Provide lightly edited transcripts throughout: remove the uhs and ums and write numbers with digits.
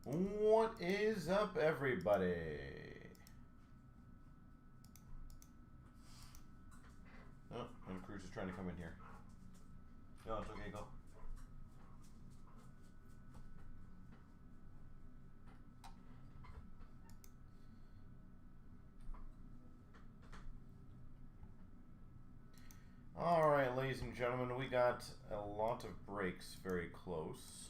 What is up, everybody? Oh, and Cruz is trying to come in here. No, it's okay, go. All right, ladies and gentlemen, we got a lot of breaks very close.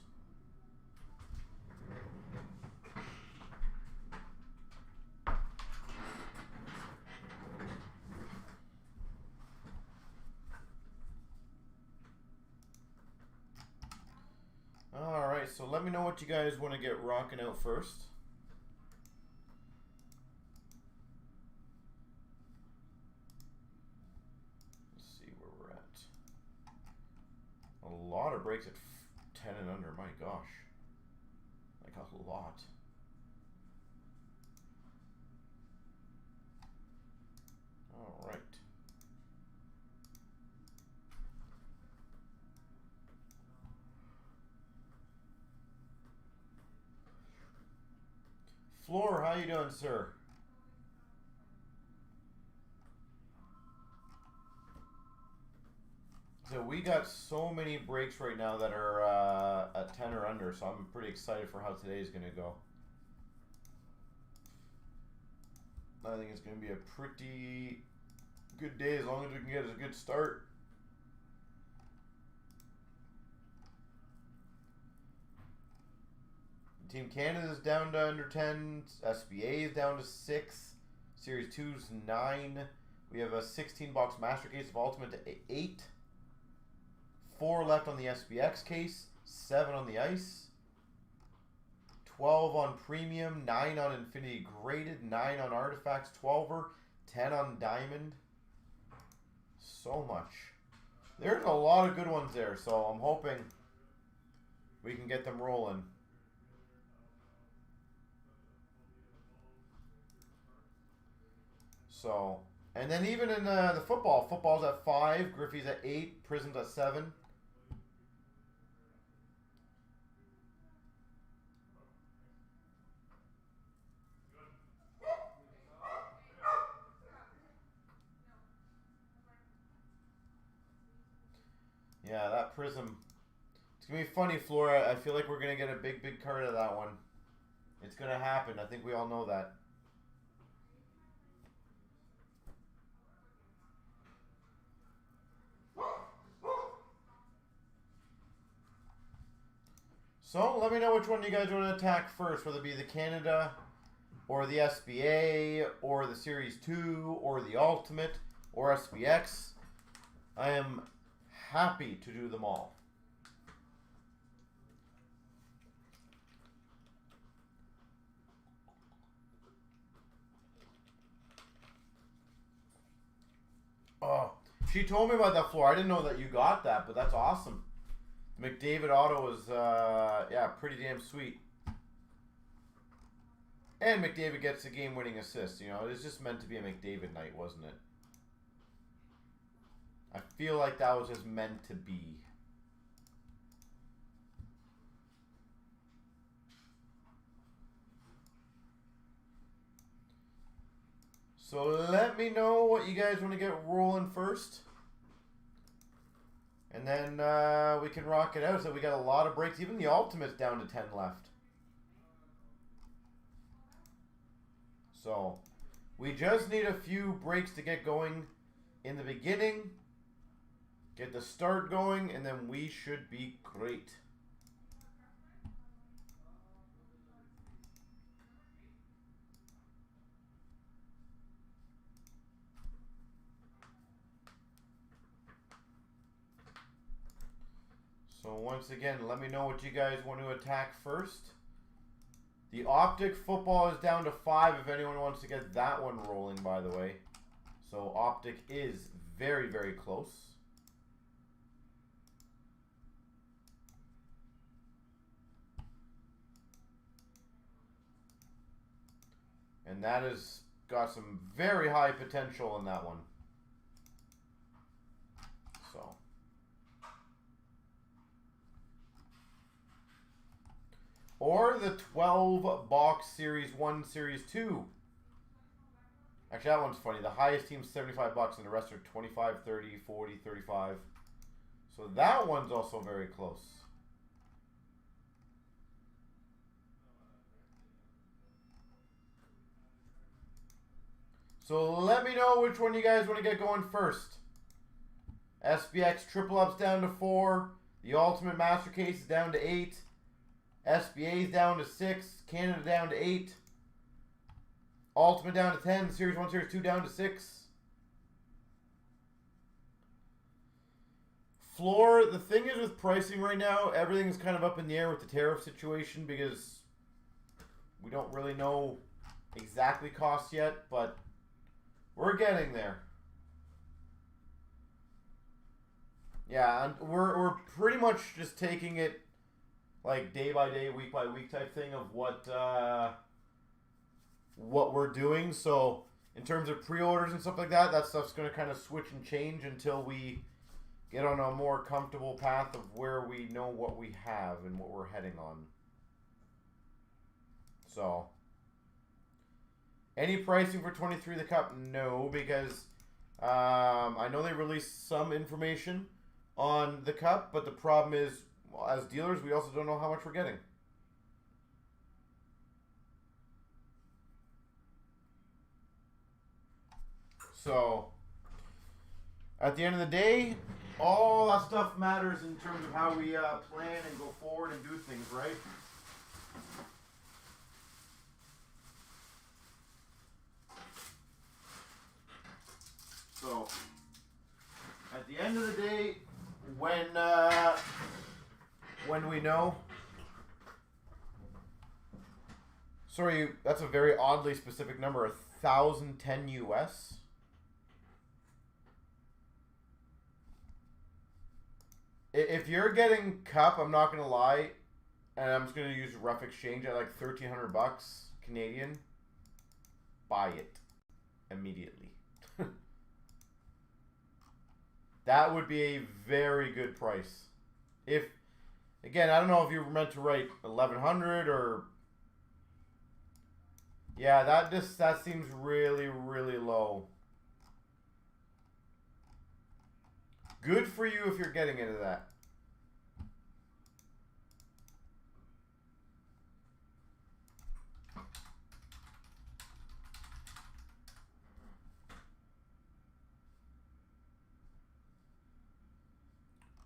All right, so let me know what you guys want to get rocking out first. Let's see where we're at. A lot of breaks at 10 and under, my gosh. Like a lot. All right. Floor, how you doing, sir? So we got so many breaks right now that are at 10 or under, so I'm pretty excited for how today's going to go. I think it's going to be a pretty good day as long as we can get a good start. Team Canada's down to under 10. SBA is down to 6. Series 2's 9. We have a 16-box Master Case of Ultimate to 8. 4 left on the SBX case. 7 on the Ice. 12 on Premium. 9 on Infinity Graded. 9 on Artifacts. 12er. 10 on Diamond. So much. There's a lot of good ones there, so I'm hoping we can get them rolling. So, and then even in the football's at 5, Griffey's at 8, Prism's at 7. Yeah, that Prism. It's going to be funny, Flora. I feel like we're going to get a big card of that one. It's going to happen. I think we all know that. So, let me know which one you guys want to attack first, whether it be the Canada, or the SBA, or the Series 2, or the Ultimate, or SBX. I am happy to do them all. Oh, she told me about that floor. I didn't know that you got that, but that's awesome. McDavid auto is, yeah, pretty damn sweet. And McDavid gets a game-winning assist. You know, it was just meant to be a McDavid night, wasn't it? I feel like that was just meant to be. So let me know what you guys want to get rolling first. And then we can rock it out. So we got a lot of breaks. Even the Ultimate's down to 10 left. So we just need a few breaks to get going in the beginning. Get the start going. And then we should be great. So once again, let me know what you guys want to attack first. The Optic football is down to 5 if anyone wants to get that one rolling, by the way. So Optic is very close. And that has got some very high potential in that one. So. Or the 12 box Series 1, Series 2. Actually, that one's funny. The highest team's $75 and the rest are 25, 30, 40, 35. So that one's also very close. So let me know which one you guys want to get going first. SBX Triple Ups down to 4. The Ultimate Master Case is down to 8. SBA's down to 6. Canada down to 8. Ultimate down to 10. Series 1, Series 2 down to 6. Floor, the thing is with pricing right now, everything's kind of up in the air with the tariff situation because we don't really know exactly costs yet, but we're getting there. Yeah, and we're pretty much just taking it like day by day, week by week type thing of what we're doing. So in terms of pre-orders and stuff like that, that stuff's going to kind of switch and change until we get on a more comfortable path of where we know what we have and what we're heading on. So any pricing for 23 the Cup? No, because I know they released some information on the Cup, but the problem is, well, as dealers, we also don't know how much we're getting. So, at the end of the day, all that stuff matters in terms of how we plan and go forward and do things, right? So, at the end of the day, when we know, sorry, that's a very oddly specific number, 1,010 US. If you're getting Cup, I'm not gonna lie, and I'm just gonna use rough exchange at like $1,300 Canadian. Buy it immediately. That would be a very good price. If, again, I don't know if you were meant to write 1,100 or, yeah, that seems really, really low. Good for you if you're getting into that.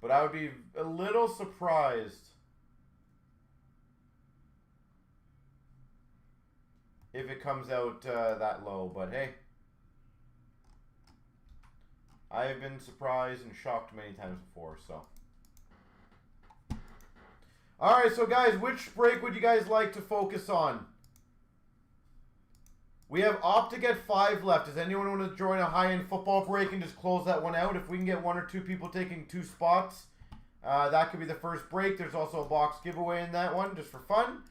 But I would be a little surprised if it comes out that low. But hey, I have been surprised and shocked many times before. So, all right. So guys, which break would you guys like to focus on? We have Optic at 5 left. Does anyone want to join a high-end football break and just close that one out? If we can get 1 or 2 people taking 2 spots, that could be the first break. There's also a box giveaway in that one, just for fun.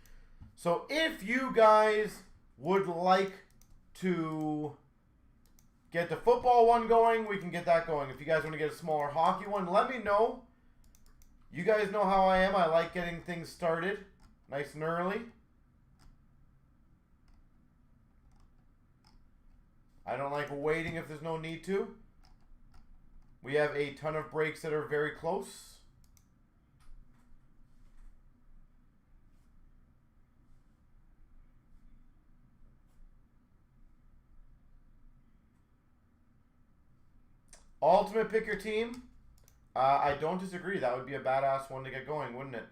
So if you guys would like to get the football one going, we can get that going. If you guys want to get a smaller hockey one, let me know. You guys know how I am. I like getting things started nice and early. I don't like waiting if there's no need to. We have a ton of breaks that are very close. Ultimate pick your team. I don't disagree. That would be a badass one to get going, wouldn't it?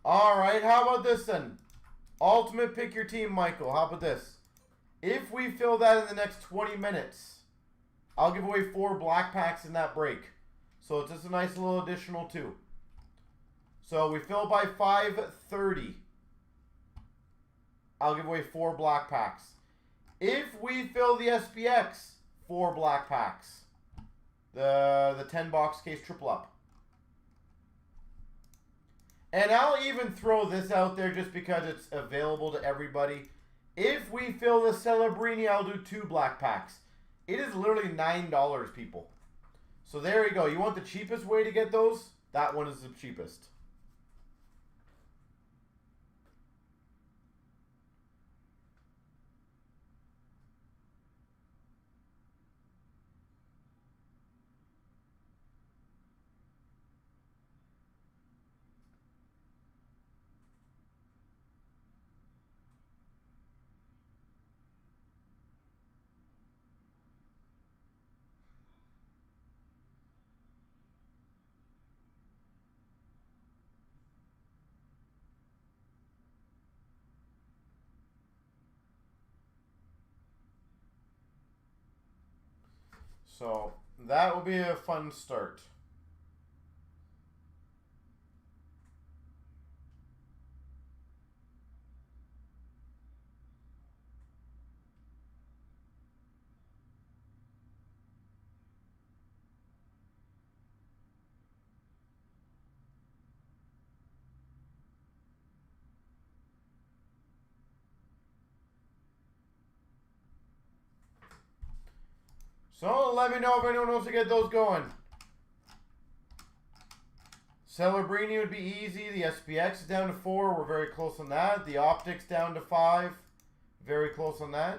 All right, how about this then? Ultimate pick your team, Michael. How about this? If we fill that in the next 20 minutes, I'll give away 4 black packs in that break. So it's just a nice little additional 2. So we fill by 5:30. I'll give away 4 black packs. If we fill the SPX, 4 black packs. The 10 box case triple up. And I'll even throw this out there just because it's available to everybody. If we fill the Celebrini, I'll do 2 black packs. It is literally $9, people. So there you go. You want the cheapest way to get those? That one is the cheapest. So that will be a fun start. So let me know if anyone wants to get those going. Celebrini would be easy. The SPX is down to 4. We're very close on that. The Optics down to 5. Very close on that.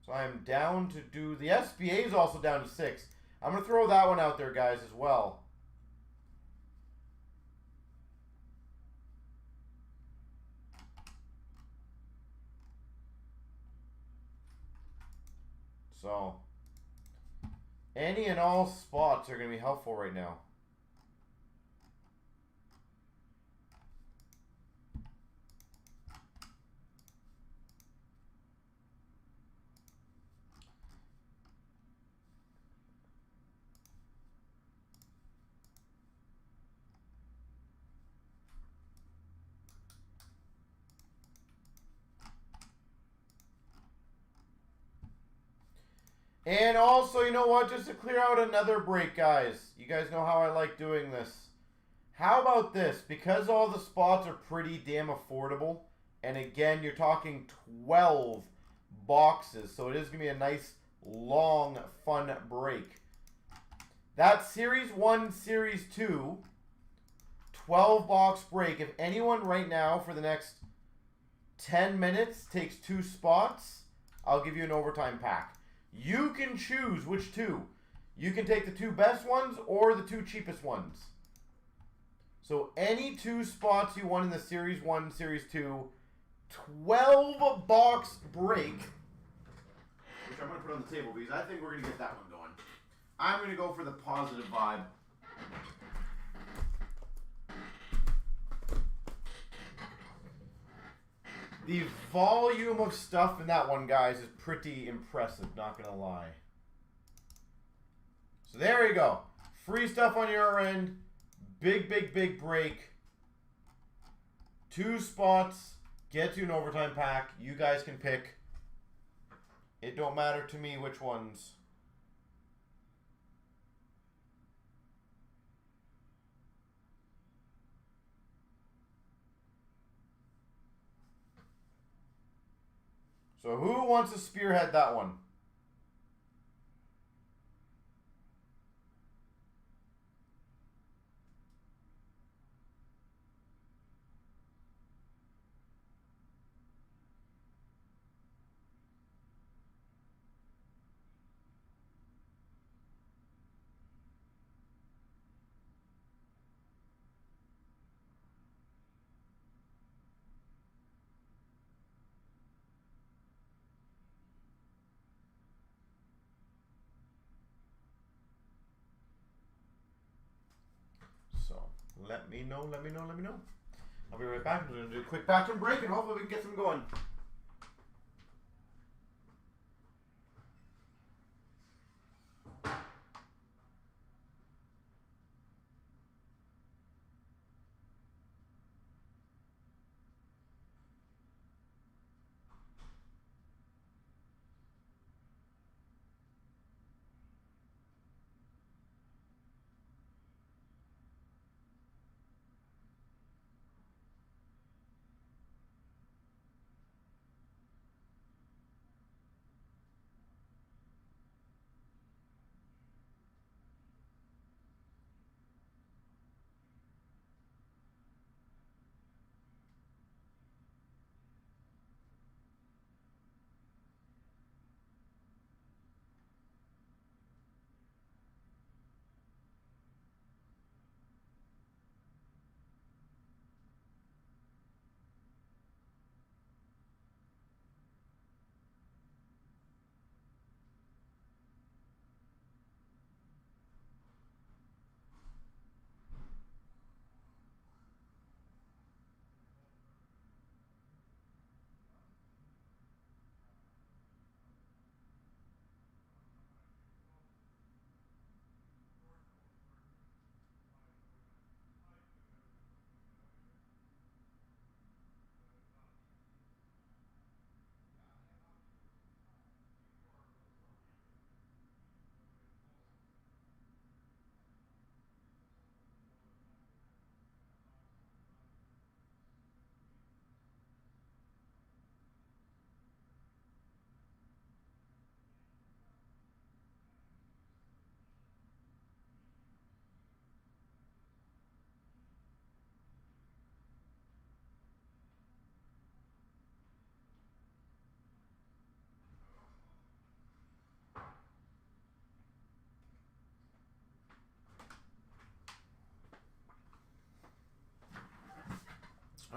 So I'm down to do... The SBA is also down to 6. I'm going to throw that one out there, guys, as well. So, any and all spots are going to be helpful right now. And also, you know what? Just to clear out another break, guys. You guys know how I like doing this. How about this? Because all the spots are pretty damn affordable. And again, you're talking 12 boxes. So it is going to be a nice, long, fun break. That's Series 1, Series 2. 12-box break. If anyone right now for the next 10 minutes takes 2 spots, I'll give you an overtime pack. You can choose which 2. You can take the 2 best ones or the 2 cheapest ones. So any 2 spots you want in the Series 1, Series 2, 12-box break, which I'm going to put on the table because I think we're going to get that one going. I'm going to go for the positive vibe. The volume of stuff in that one, guys, is pretty impressive, not going to lie. So there you go. Free stuff on your end. Big, big, big break. 2 spots. Get you an overtime pack. You guys can pick. It don't matter to me which ones. So who wants to spearhead that one? So let me know, let me know, let me know. I'll be right back. I'm going to do a quick bathroom break and hopefully we can get some going.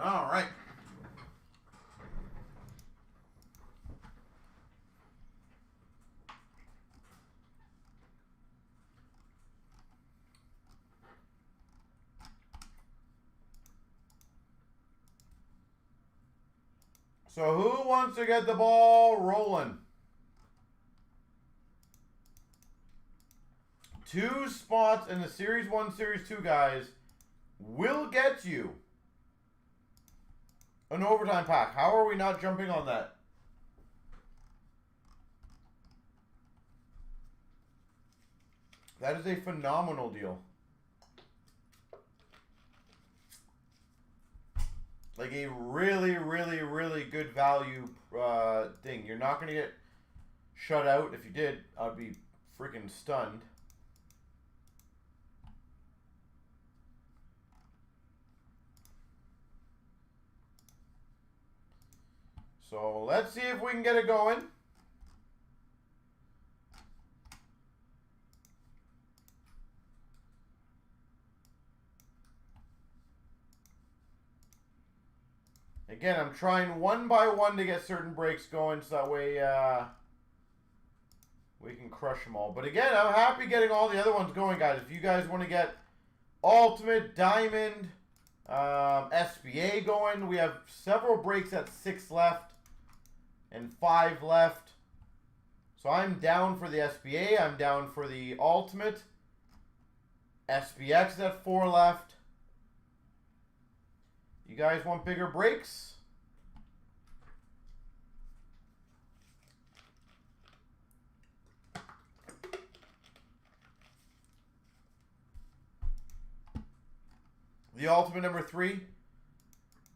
All right. So who wants to get the ball rolling? 2 spots in the Series 1, Series 2, guys, will get you an overtime pack. How are we not jumping on that? That is a phenomenal deal. Like a really, really, really good value thing. You're not going to get shut out. If you did, I'd be freaking stunned. So let's see if we can get it going. Again, I'm trying one by one to get certain breaks going so that way we can crush them all. But again, I'm happy getting all the other ones going, guys. If you guys want to get Ultimate, Diamond, SBA going, we have several breaks at 6 left and 5 left. So I'm down for the SBA. I'm down for the Ultimate. SBX is at 4 left. You guys want bigger breaks? The Ultimate number 3.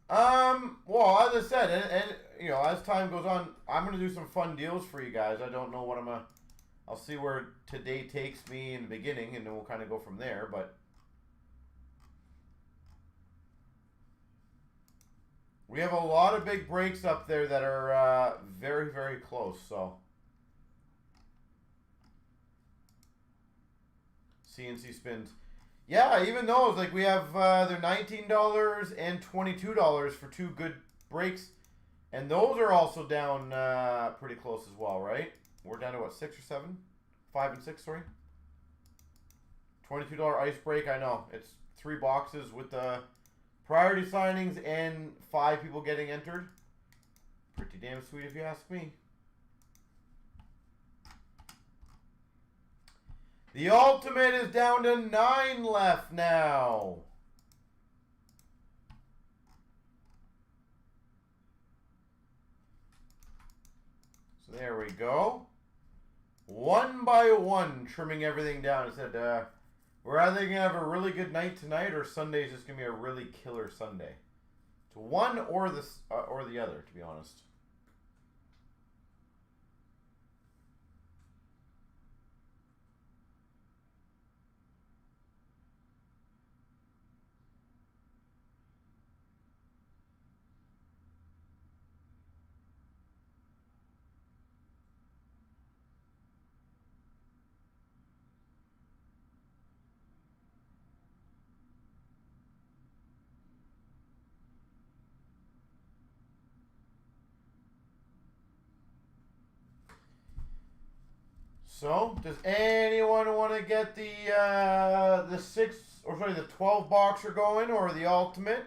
Well, as I said, and you know, as time goes on, I'm gonna do some fun deals for you guys. I don't know what I'll see where today takes me in the beginning, and then we'll kind of go from there. But we have a lot of big breaks up there that are very, very close. So CNC spins. Yeah, even those, like we have, they're $19 and $22 for 2 good breaks. And those are also down pretty close as well, right? We're down to what, 6 or 7? 5 and 6, sorry. $22 ice break, I know. It's 3 boxes with the priority signings and 5 people getting entered. Pretty damn sweet if you ask me. The Ultimate is down to 9 left now. So there we go. One by one, trimming everything down. I said, we're either going to have a really good night tonight or Sunday's just going to be a really killer Sunday. To one or the other, to be honest. So, does anyone want to get the 12 boxer going or the Ultimate?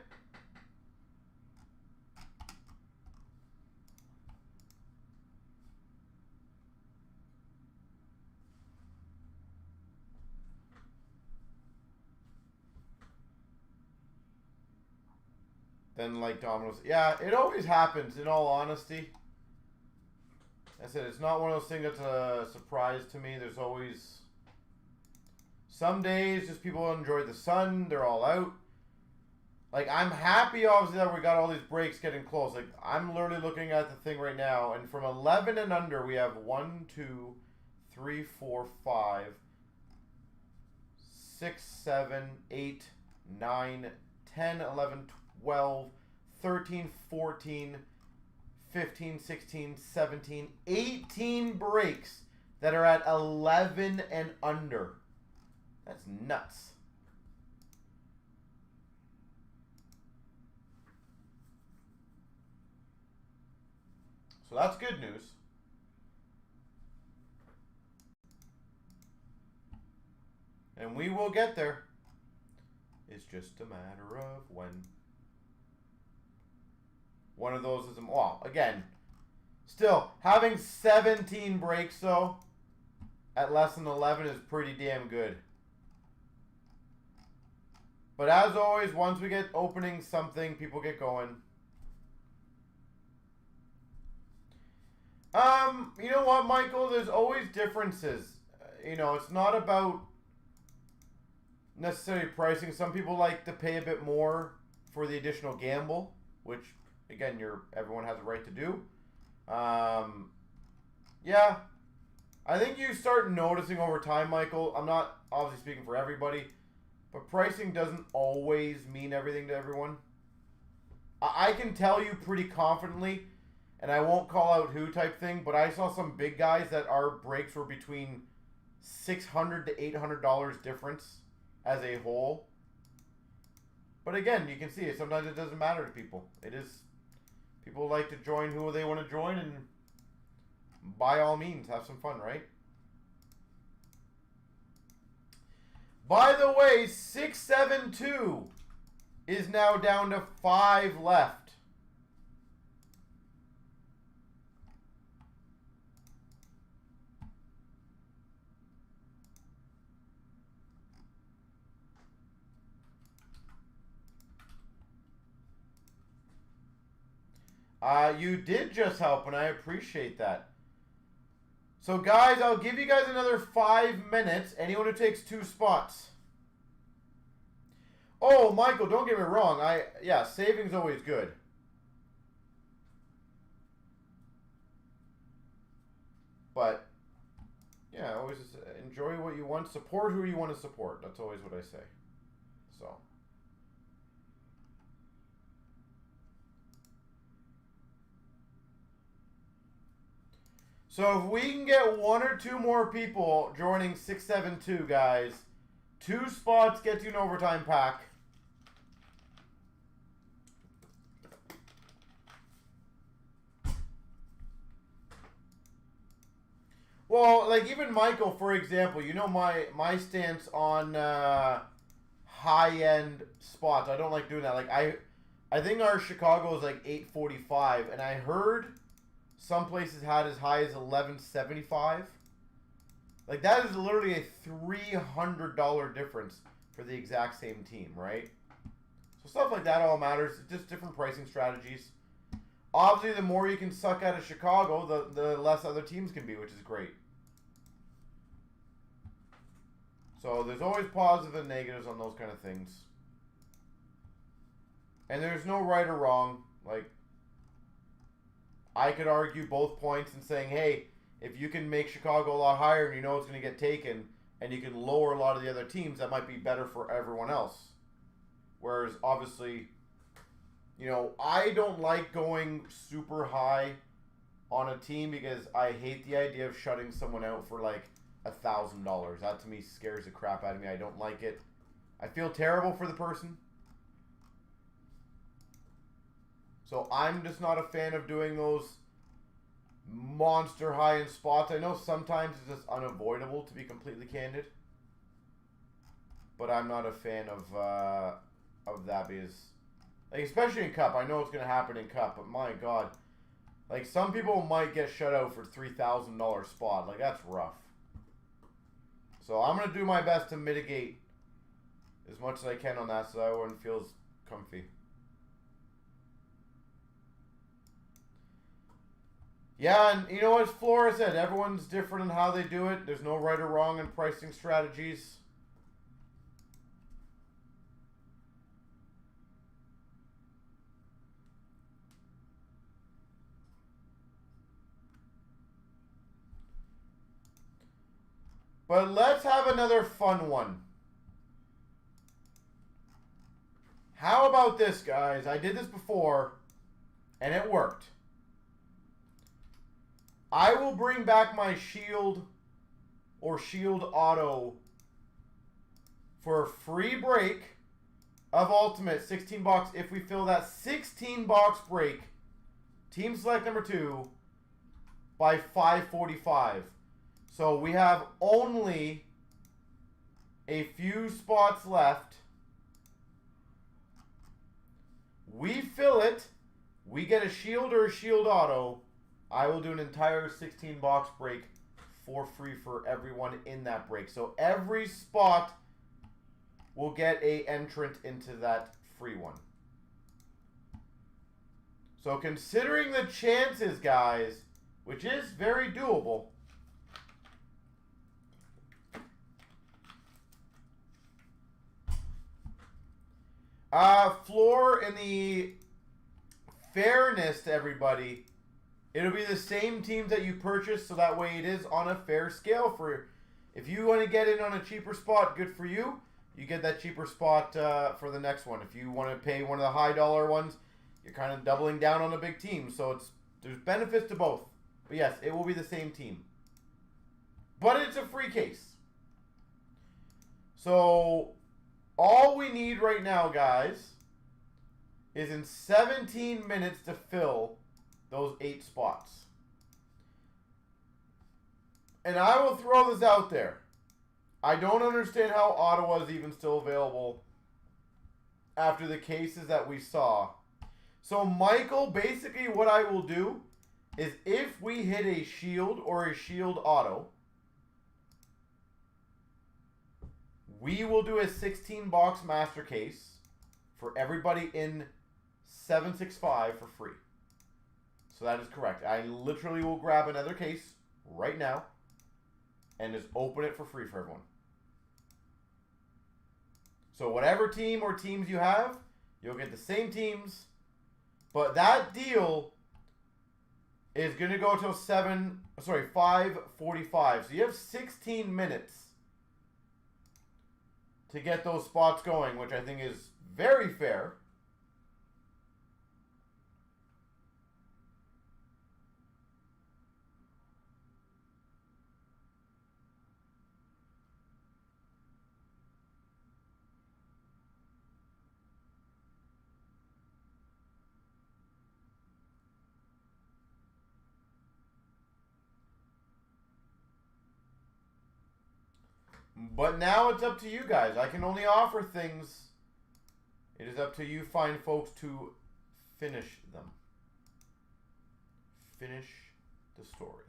Then like Domino's. Yeah, it always happens, in all honesty. I said, it's not one of those things that's a surprise to me. There's always some days just people enjoy the sun. They're all out. Like, I'm happy, obviously, that we got all these breaks getting close. Like, I'm literally looking at the thing right now. And from 11 and under, we have 1, 2, 3, 4, 5, 6, 7, 8, 9, 10, 11, 12, 13, 14, 15, 16, 17, 18 breaks that are at 11 and under. That's nuts. So that's good news. And we will get there. It's just a matter of when. One of those is, well, again, still, having 17 breaks, though, at less than 11 is pretty damn good. But as always, once we get opening something, people get going. You know what, Michael? There's always differences. You know, it's not about necessarily pricing. Some people like to pay a bit more for the additional gamble, which, again, everyone has a right to do. Yeah, I think you start noticing over time, Michael. I'm not obviously speaking for everybody, but pricing doesn't always mean everything to everyone. I can tell you pretty confidently, and I won't call out who type thing, but I saw some big guys that our breaks were between $600 to $800 difference as a whole. But again, you can see it. Sometimes it doesn't matter to people. It is, people like to join who they want to join, and by all means, have some fun, right? By the way, 672 is now down to 5 left. You did just help, and I appreciate that. So, guys, I'll give you guys another 5 minutes. Anyone who takes 2 spots. Oh, Michael, don't get me wrong. Yeah, saving's always good. But, yeah, always enjoy what you want. Support who you want to support. That's always what I say. So. So if we can get 1 or 2 more people joining 672, guys, 2 spots get you an overtime pack. Well, like even Michael, for example, you know my stance on high-end spots. I don't like doing that. Like I think our Chicago is like $8.45, and I heard some places had as high as $11.75. Like, that is literally a $300 difference for the exact same team, right? So stuff like that all matters. It's just different pricing strategies. Obviously, the more you can suck out of Chicago, the less other teams can be, which is great. So there's always positives and negatives on those kind of things. And there's no right or wrong. Like, I could argue both points in saying, hey, if you can make Chicago a lot higher and you know it's going to get taken, and you can lower a lot of the other teams, that might be better for everyone else. Whereas, obviously, you know, I don't like going super high on a team because I hate the idea of shutting someone out for like $1,000. That to me scares the crap out of me. I don't like it. I feel terrible for the person. So I'm just not a fan of doing those monster high-end spots. I know sometimes it's just unavoidable, to be completely candid. But I'm not a fan of that because, like, especially in Cup. I know it's going to happen in Cup, but my God. Like, some people might get shut out for $3,000 spot. Like, that's rough. So I'm going to do my best to mitigate as much as I can on that so everyone feels comfy. Yeah, and you know what Flora said, everyone's different in how they do it. There's no right or wrong in pricing strategies. But let's have another fun one. How about this, guys? I did this before, and it worked. I will bring back my Shield or Shield Auto for a free break of Ultimate 16 box if we fill that 16 box break. Team select number 2. by 5:45. So we have only a few spots left. We fill it. We get a shield or a shield auto. I will do an entire 16-box break for free for everyone in that break. So every spot will get a entrant into that free one. So considering the chances, guys, which is very doable, floor in the fairness to everybody, it'll be the same teams that you purchased, so that way it is on a fair scale. For if you want to get in on a cheaper spot, good for you. You get that cheaper spot for the next one. If you want to pay one of the high dollar ones, you're kind of doubling down on a big team. So there's benefits to both. But yes, it will be the same team. But it's a free case. So all we need right now, guys, is in 17 minutes to fill those 8 spots. And I will throw this out there. I don't understand how Ottawa is even still available after the cases that we saw. So, Michael, basically what I will do is if we hit a shield or a shield auto, we will do a 16-box master case for everybody in 765 for free. So that is correct. I literally will grab another case right now and just open it for free for everyone. So whatever team or teams you have, you'll get the same teams. But that deal is going to go till 5:45. So you have 16 minutes to get those spots going, which I think is very fair. But now it's up to you guys. I can only offer things. It is up to you fine folks to finish them. Finish the story.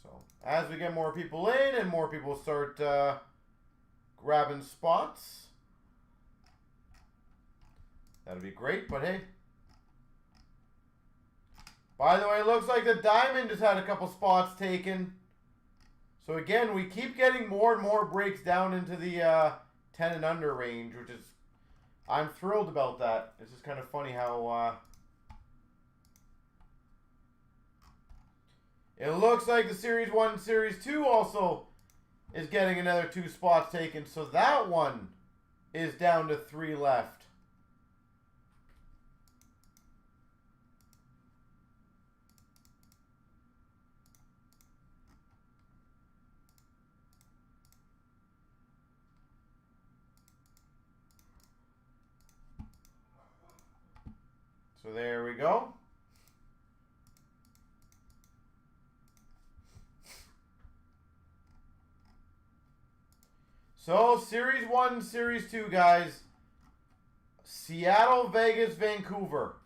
So, as we get more people in and more people start grabbing spots, that'll be great, but hey. By the way, it looks like the diamond just had a couple spots taken. So again, we keep getting more and more breaks down into the 10 and under range, which is, I'm thrilled about that. It's just kind of funny how it looks like the Series 1 and Series 2 also is getting another 2 spots taken. So that one is down to 3 left. So there we go. So Series 1, Series 2, guys. Seattle, Vegas, Vancouver.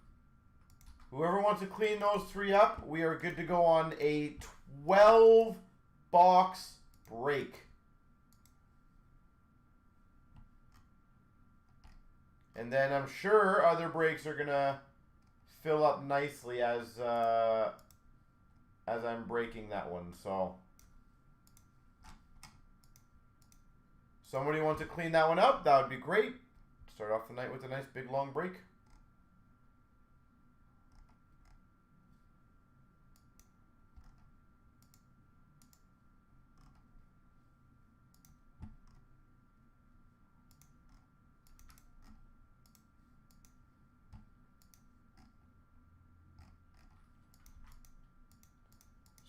Whoever wants to clean those 3 up, we are good to go on a 12-box break. And then I'm sure other breaks are going to fill up nicely as I'm breaking that one. So somebody wants to clean that one up, that would be great. Start off the night with a nice big long break.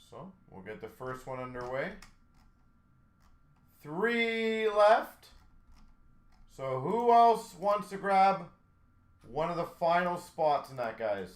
So we'll get the first one underway. 3 left. So who else wants to grab one of the final spots in that, guys?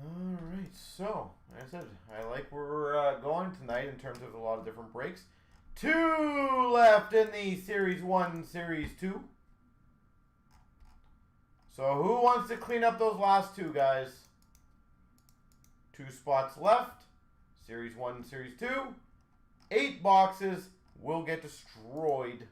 Alright, so, like I said, I like where we're going tonight in terms of a lot of different breaks. 2 left in the Series 1, Series 2. So who wants to clean up those last 2, guys? 2 spots left. Series 1, Series 2. 8 boxes will get destroyed.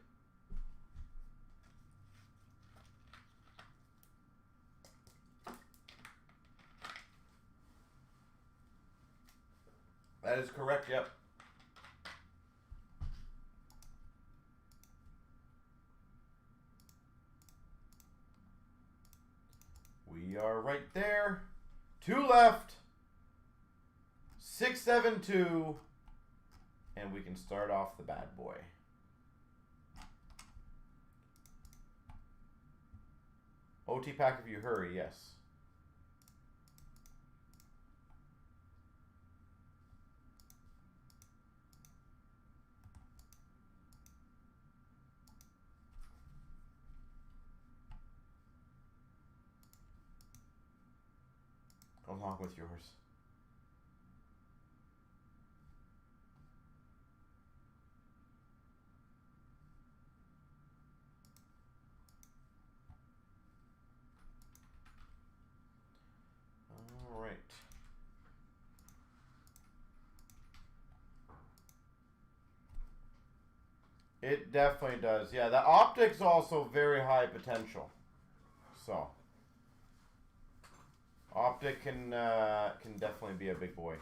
That is correct, yep. We are right there. 2 left. 672. And we can start off the bad boy. OT pack if you hurry, yes. Along with yours. All right. It definitely does. Yeah, the optic's also very high potential. So, optic can definitely be a big boy.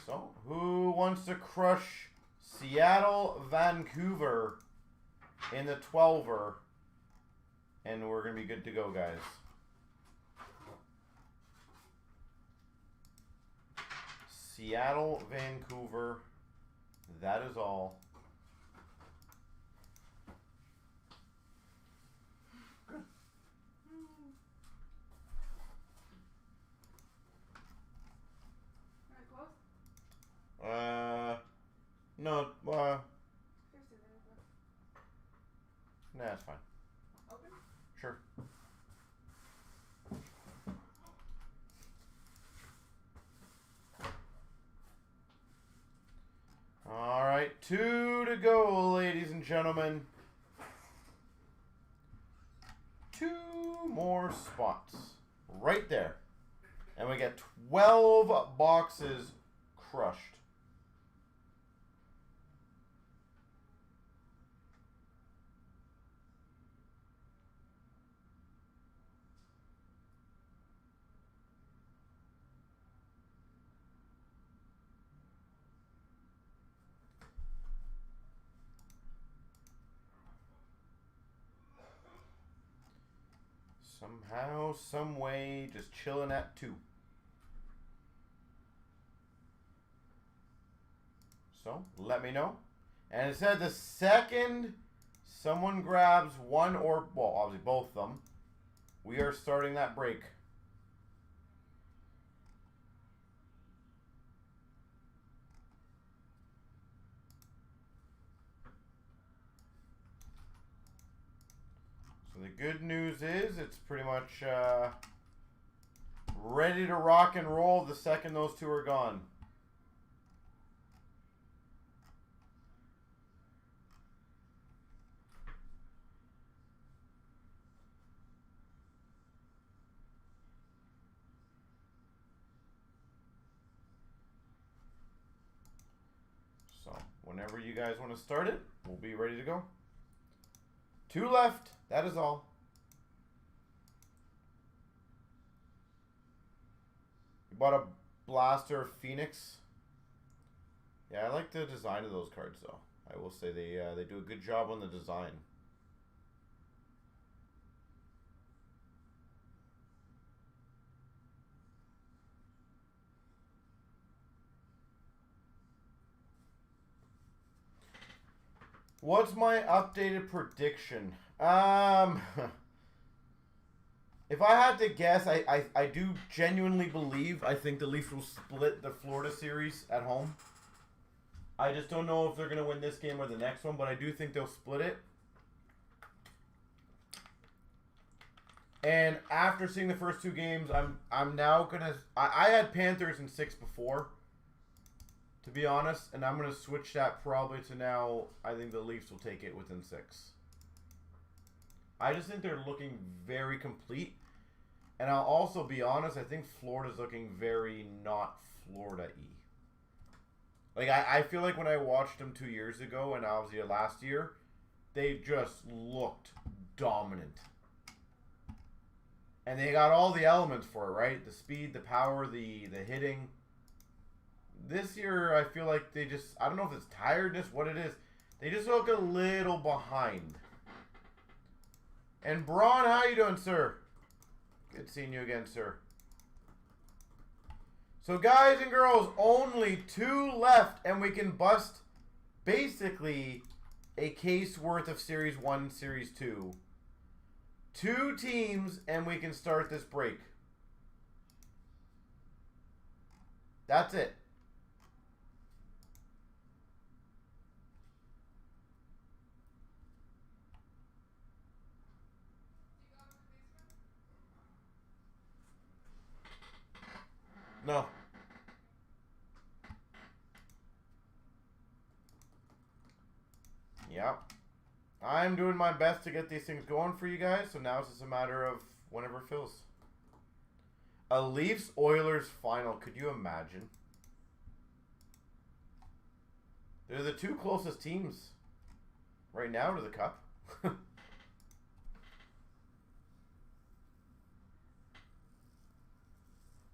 So, who wants to crush Seattle, Vancouver in the 12er? And we're going to be good to go, guys. Seattle, Vancouver. That is all. No, nah, it's fine. Open? Sure. All right, 2 to go, ladies and gentlemen. 2 more spots right there. And we get 12 boxes crushed. Somehow, some way, just chilling at 2. So, let me know. And it said the second someone grabs one or, well, obviously both of them, we are starting that break. So the good news is it's pretty much ready to rock and roll the second those 2 are gone. So whenever you guys want to start it, we'll be ready to go. 2 left. That is all. You bought a Blaster Phoenix. Yeah, I like the design of those cards, though. I will say they do a good job on the design. What's my updated prediction? If I had to guess, I do genuinely believe I think the Leafs will split the Florida series at home. I just don't know if they're going to win this game or the next one, but I do think they'll split it. And after seeing the first 2 games, I'm now going to... I had Panthers in 6 before, to be honest, and I'm going to switch that probably to now. I think the Leafs will take it within 6. I just think they're looking very complete. And I'll also be honest, I think Florida's looking very not Florida-y. Like, I feel like when I watched them 2 years ago and obviously last year, they just looked dominant. And they got all the elements for it, right? The speed, the power, the hitting. This year, I feel like they just... I don't know if it's tiredness, what it is. They just look a little behind. And Braun, how you doing, sir? Good seeing you again, sir. So, guys and girls, only 2 left, and we can bust basically a case worth of Series 1, Series 2. 2 teams, and we can start this break. That's it. No. Yep. I'm doing my best to get these things going for you guys, so now it's just a matter of whenever it fills. A Leafs-Oilers final. Could you imagine? They're the 2 closest teams right now to the Cup.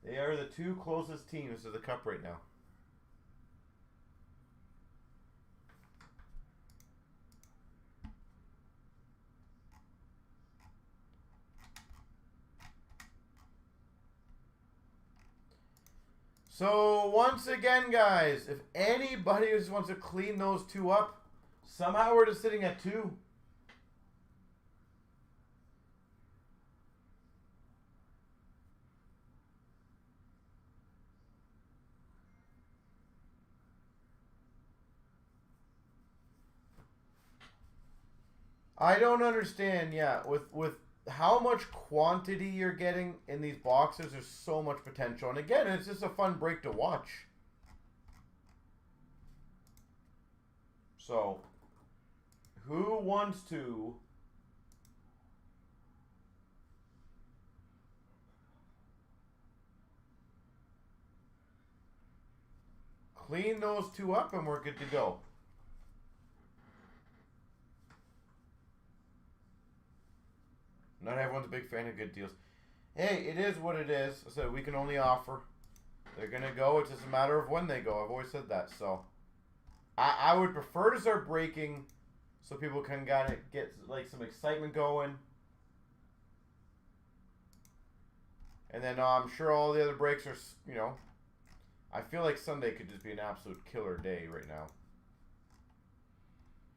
They are the 2 closest teams to the Cup right now. So, once again, guys, if anybody just wants to clean those 2 up, somehow we're just sitting at 2. I don't understand, yeah, with how much quantity you're getting in these boxes, there's so much potential. And again, it's just a fun break to watch. So, who wants to clean those 2 up and we're good to go? Not everyone's a big fan of good deals. Hey, it is what it is. So we can only offer. They're going to go. It's just a matter of when they go. I've always said that. So I would prefer to start breaking so people can kind of get like some excitement going. And then I'm sure all the other breaks are, you know, I feel like Sunday could just be an absolute killer day right now.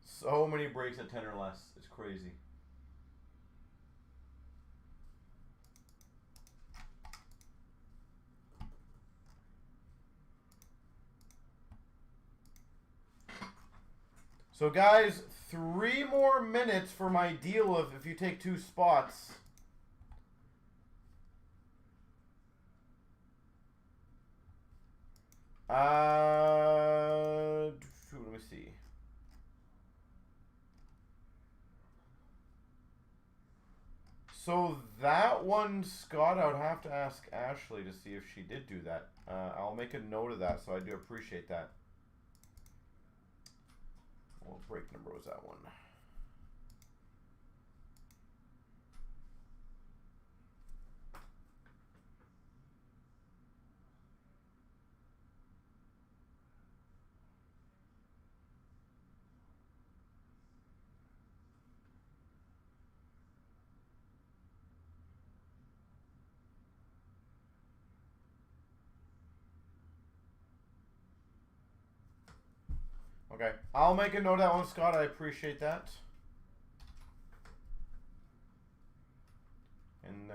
So many breaks at 10 or less. It's crazy. So guys, 3 more minutes for my deal of if you take 2 spots. Let me see. So that one, Scott, I would have to ask Ashley to see if she did do that. I'll make a note of that, so I do appreciate that. What break number was that one? Okay. I'll make a note of that one, Scott. I appreciate that. And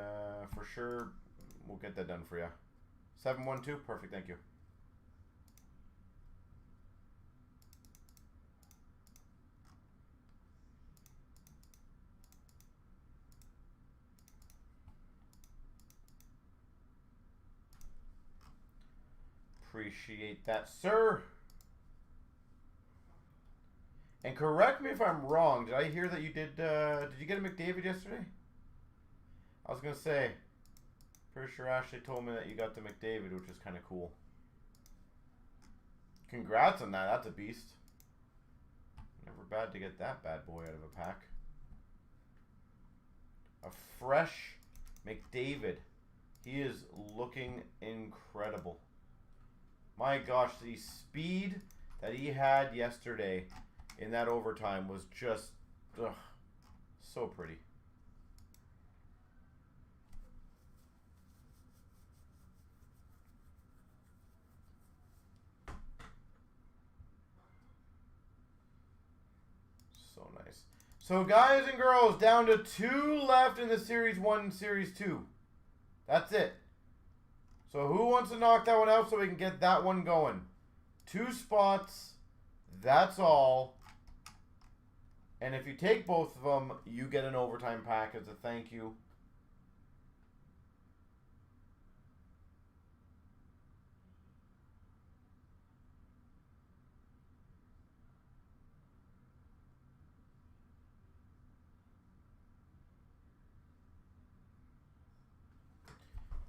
for sure, we'll get that done for you. 712, perfect, thank you. Appreciate that, sir. And correct me if I'm wrong. Did I hear that you did you get a McDavid yesterday? I was going to say, pretty sure Ashley told me that you got the McDavid, which is kind of cool. Congrats on that. That's a beast. Never bad to get that bad boy out of a pack. A fresh McDavid. He is looking incredible. My gosh, the speed that he had yesterday in that overtime was just so pretty. So nice. So guys and girls, down to 2 left in the Series 1 and Series 2. That's it. So who wants to knock that one out so we can get that one going? 2 spots. That's all. And if you take both of them, you get an overtime pack as a thank you.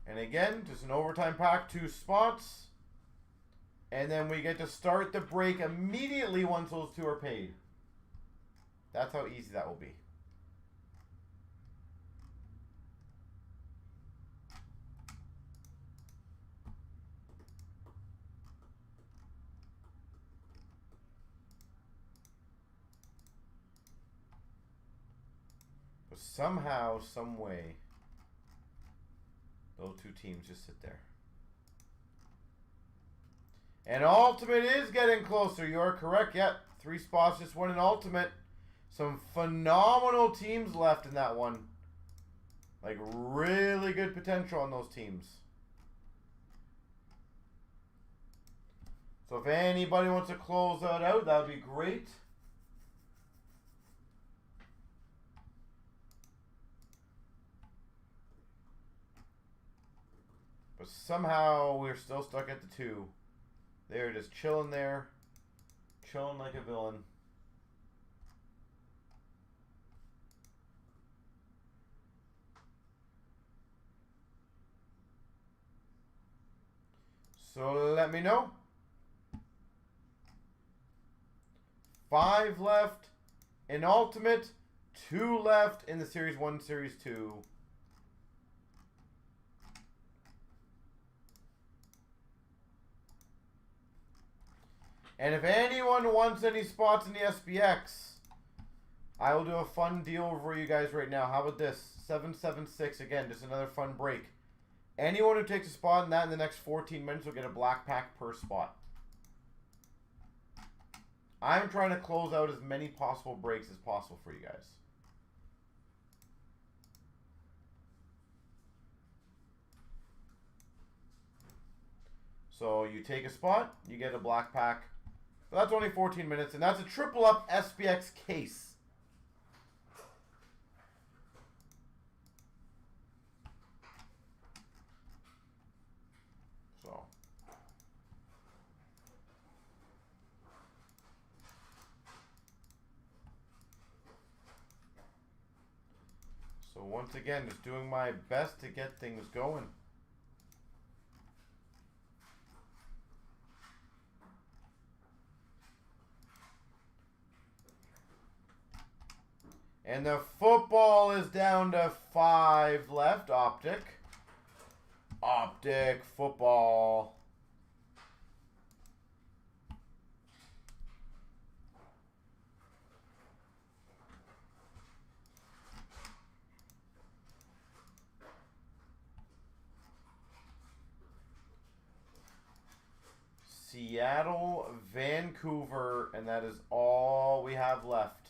And again, just an overtime pack, 2 spots. And then we get to start the break immediately once those 2 are paid. That's how easy that will be. But somehow, some way, those 2 teams just sit there. And Ultimate is getting closer. You are correct. Yep, 3 spots just won an Ultimate. Some phenomenal teams left in that one. Like, really good potential on those teams. So if anybody wants to close that out, that would be great. But somehow we're still stuck at the 2. They're just chilling there. Chilling like a villain. So let me know. 5 left in Ultimate. 2 left in the Series 1, Series 2. And if anyone wants any spots in the SPX, I will do a fun deal for you guys right now. How about this? 776, again, just another fun break. Anyone who takes a spot in that in the next 14 minutes will get a black pack per spot. I'm trying to close out as many possible breaks as possible for you guys. So you take a spot, you get a black pack. So that's only 14 minutes, and that's a triple up SPX case. So once again, just doing my best to get things going. And the football is down to 5 left. Optic. Optic football. Seattle, Vancouver, and that is all we have left.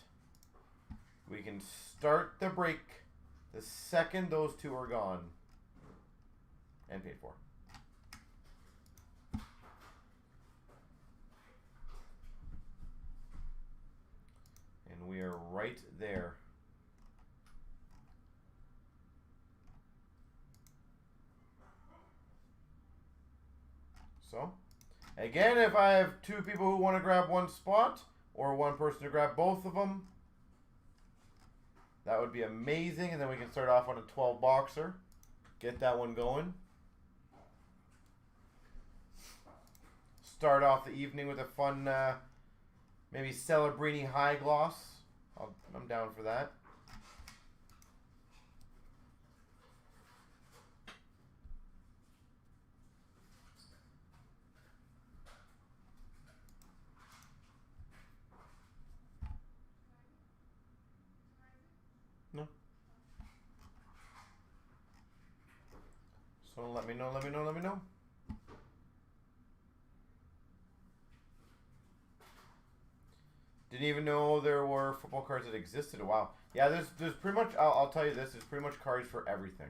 We can start the break the second those two are gone and paid for. And we are right there. So, again, if I have two people who want to grab one spot or one person to grab both of them, that would be amazing. And then we can start off on a 12 boxer. Get that one going. Start off the evening with a fun, maybe Celebrini high gloss. I'm down for that. No. So let me know, let me know, let me know. Didn't even know there were football cards that existed. Wow. Yeah, there's pretty much, I'll tell you this, there's pretty much cards for everything.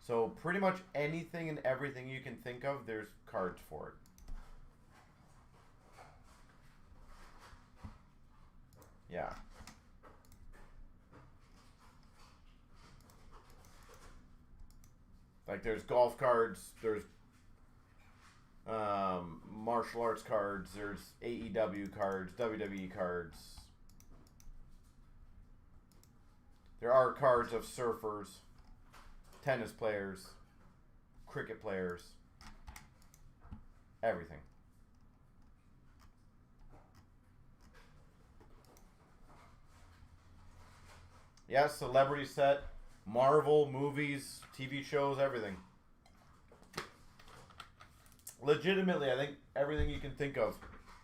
So pretty much anything and everything you can think of, there's cards for it. Yeah. Like there's golf cards, there's martial arts cards, there's AEW cards, WWE cards. There are cards of surfers, tennis players, cricket players, everything. Yeah, celebrity set, Marvel, movies, TV shows, everything. Legitimately, I think everything you can think of.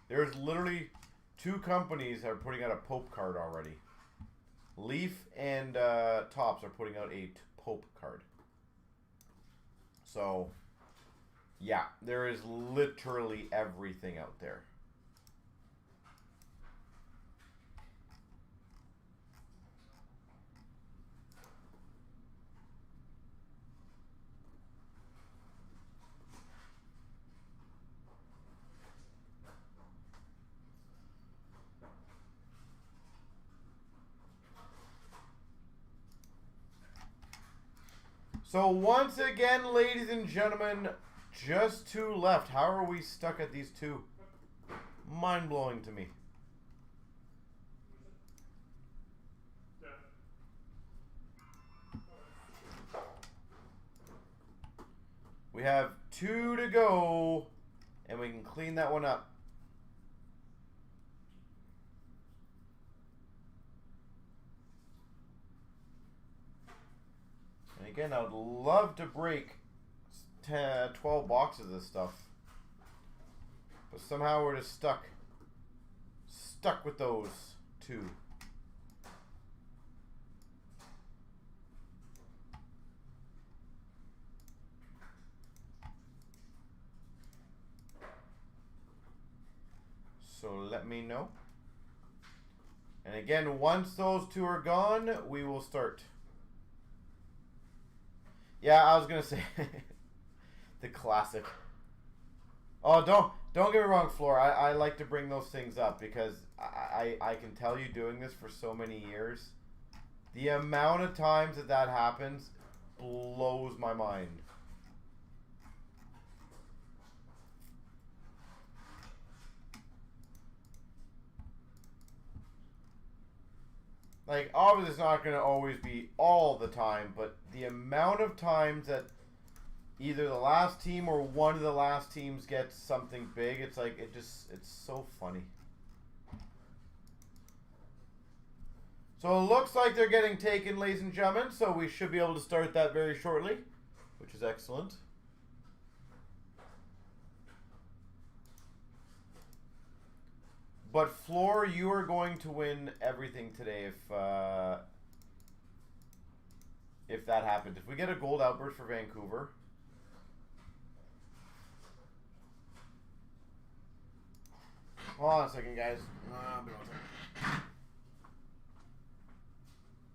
There's literally 2 companies that are putting out a Pope card already. Leaf and Topps are putting out a Pope card. So, yeah, there is literally everything out there. So once again, ladies and gentlemen, just 2 left. How are we stuck at these 2? Mind-blowing to me. We have 2 to go, and we can clean that one up. Again, I would love to break 12 boxes of this stuff. But somehow we're just stuck. Stuck with those 2. So let me know. And again, once those 2 are gone, we will start. Yeah, I was gonna say the classic. Oh, don't get me wrong, Floor. I like to bring those things up because I can tell you doing this for so many years, the amount of times that happens blows my mind. Like, obviously it's not going to always be all the time, but the amount of times that either the last team or one of the last teams gets something big, it's like, it's so funny. So it looks like they're getting taken, ladies and gentlemen, so we should be able to start that very shortly, which is excellent. But Floor, you are going to win everything today if that happens. If we get a gold outburst for Vancouver, Hold on a second, guys. I'll be one second.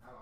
Hello.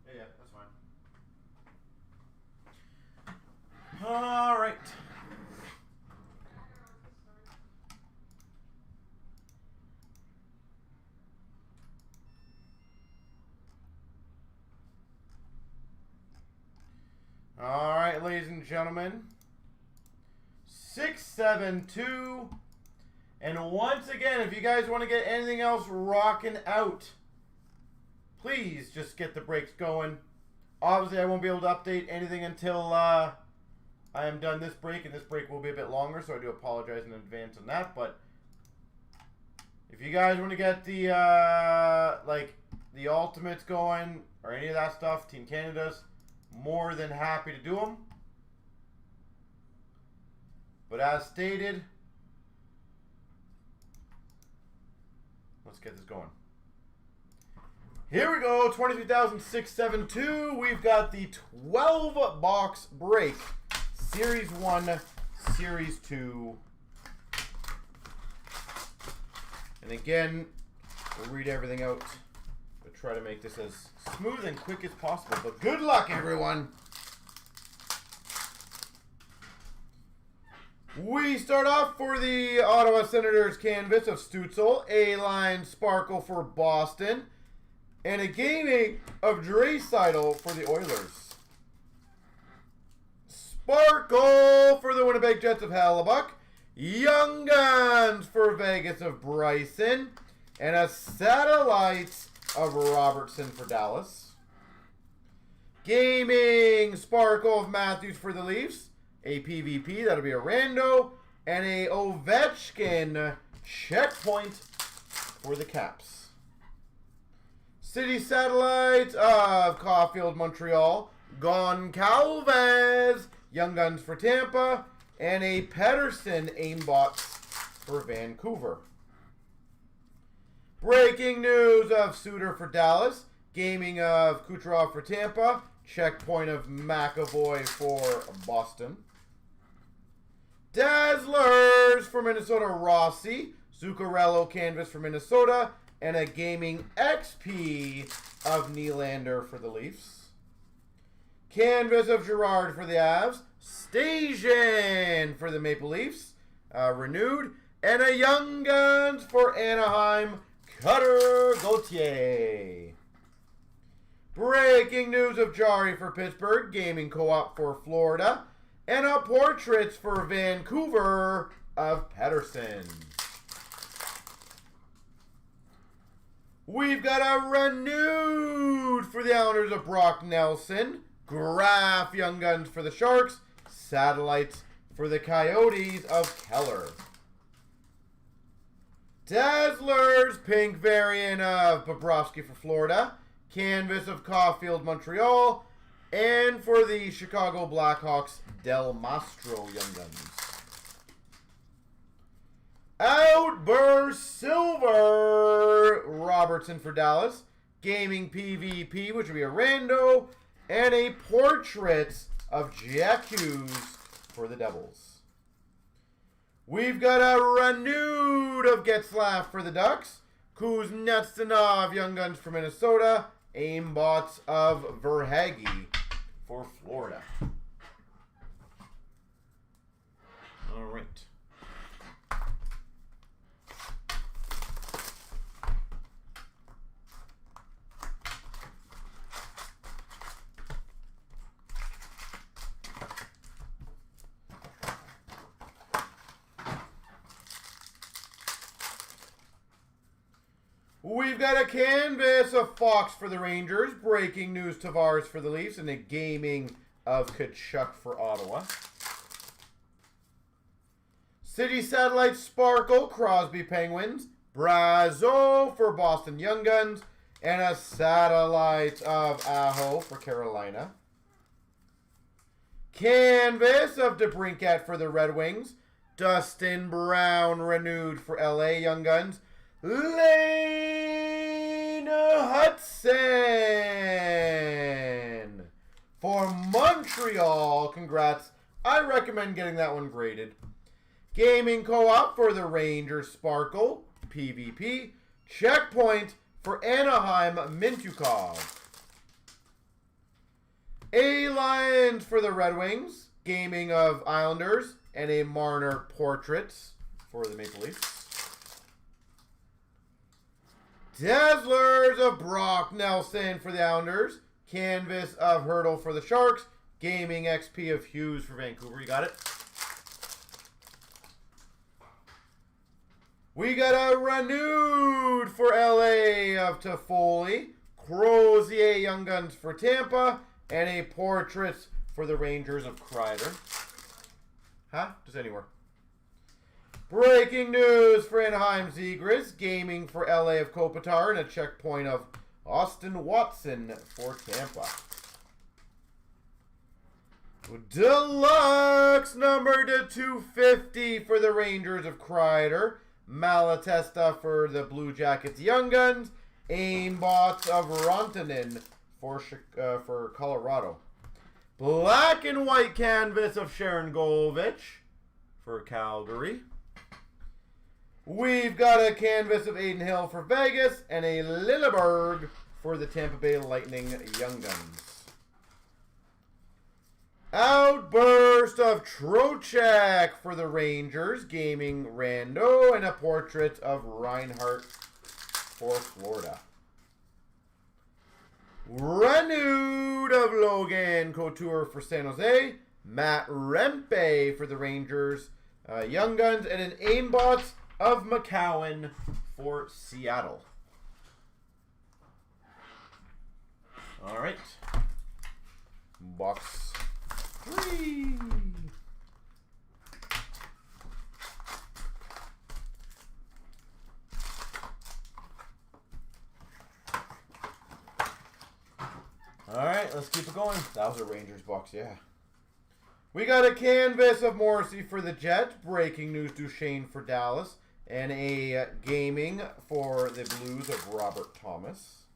Yeah, yeah, that's fine. All right. All right, ladies and gentlemen. 672. And once again, if you guys want to get anything else rocking out, please just get the breaks going. Obviously, I won't be able to update anything until I am done this break, and this break will be a bit longer, so I do apologize in advance on that. But if you guys want to get the the ultimates going or any of that stuff, Team Canada's, more than happy to do them. But as stated, let's get this going. Here we go, 23,672. We've got the 12-box break. Series 1, Series 2. And again, we'll read everything out. We'll try to make this as smooth and quick as possible. But good luck, everyone. We start off for the Ottawa Senators canvas of Stützle, A-line sparkle for Boston, and a gaming of Draisaitl for the Oilers. Sparkle for the Winnipeg Jets of Hellebuck, Young Guns for Vegas of Bryson, and a satellite of Robertson for Dallas. Gaming sparkle of Matthews for the Leafs. A PvP, that'll be a rando, and a Ovechkin checkpoint for the Caps. City Satellite of Caulfield, Montreal, Goncalves, Young Guns for Tampa, and a Pedersen aimbot for Vancouver. Breaking news of Suter for Dallas, gaming of Kucherov for Tampa, checkpoint of McAvoy for Boston. Dazzlers for Minnesota, Rossi. Zuccarello canvas for Minnesota. And a gaming XP of Nylander for the Leafs. Canvas of Girard for the Avs. Station for the Maple Leafs. Renewed. And a Young Guns for Anaheim. Cutter Gauthier. Breaking news of Jari for Pittsburgh. Gaming co-op for Florida. And a Portraits for Vancouver of Pedersen. We've got a renewed for the Islanders of Brock Nelson. Graph Young Guns for the Sharks. Satellites for the Coyotes of Keller. Dazzlers pink variant of Bobrovsky for Florida. canvas of Caulfield, Montreal. And for the Chicago Blackhawks, Del Mastro Young Guns. Outburst Silver, Robertson for Dallas. Gaming PvP, which would be a rando. And a portrait of Jack Hughes for the Devils. We've got a renewed of Getzlaf for the Ducks. Kuznetsov Young Guns for Minnesota. Aimbots of Verhage for Florida. All right. We've got a canvas of Fox for the Rangers, breaking news Tavares for the Leafs, and a gaming of Kachuk for Ottawa. City Satellite Sparkle, Crosby Penguins, Brazo for Boston Young Guns, and a satellite of Aho for Carolina. Canvas of DeBrincat for the Red Wings, Dustin Brown renewed for LA Young Guns, Lane Hudson for Montreal. Congrats. I recommend getting that one graded. Gaming Co-op for the Rangers Sparkle, PvP. Checkpoint for Anaheim, Mintukov. A-Lions for the Red Wings. Gaming of Islanders. And a Marner Portraits for the Maple Leafs. Dazzlers of Brock Nelson for the Islanders. Canvas of Hurdle for the Sharks. Gaming XP of Hughes for Vancouver. You got it? We got a renewed for LA of Toffoli. Crozier Young Guns for Tampa. And a portrait for the Rangers of Kreider. Huh? Just anywhere. Breaking news for Anaheim Zegras. Gaming for LA of Kopitar. And a checkpoint of Austin Watson for Tampa. Deluxe number to 250 for the Rangers of Kreider. Malatesta for the Blue Jackets Young Guns. Aimbots of Rantanen for Colorado. Black and white canvas of Sharon Govich for Calgary. We've got a canvas of Aiden Hill for Vegas and a Lilleberg for the Tampa Bay Lightning Young Guns. Outburst of Trocheck for the Rangers, gaming rando, and a portrait of Reinhardt for Florida. Renewed of Logan Couture for San Jose, Matt Rempe for the Rangers Young Guns, and an aimbot of McCowan for Seattle. All right. Box 3. All right, let's keep it going. That was a Rangers box, yeah. We got a canvas of Morrissey for the Jets, breaking news Duchesne for Dallas, and a gaming for the Blues of Robert Thomas.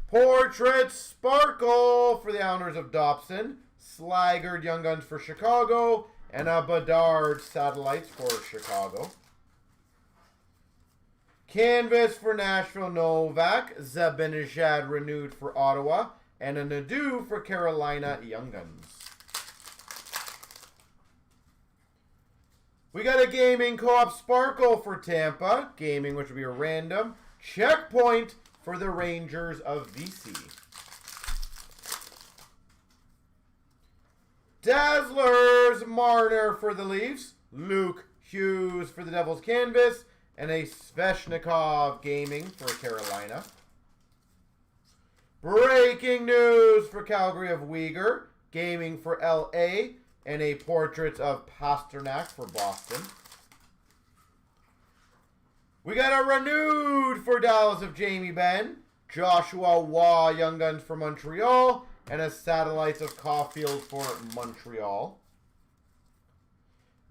Portrait Sparkle for the Islanders of Dobson, Slaggard Young Guns for Chicago, and a Bedard Satellites for Chicago. Canvas for Nashville Novak, Zibanejad renewed for Ottawa, and a Nadeau for Carolina Young Guns. We got a Gaming Co-op Sparkle for Tampa, gaming which will be a random. Checkpoint for the Rangers of BC. Dazzlers Marner for the Leafs, Luke Hughes for the Devils canvas, and a Sveshnikov gaming for Carolina. Breaking news for Calgary of Uyghur, gaming for LA, and a portrait of Pasternak for Boston. We got a renewed for Dallas of Jamie Benn, Joshua Waugh, Young Guns for Montreal. And a Satellites of Caulfield for Montreal.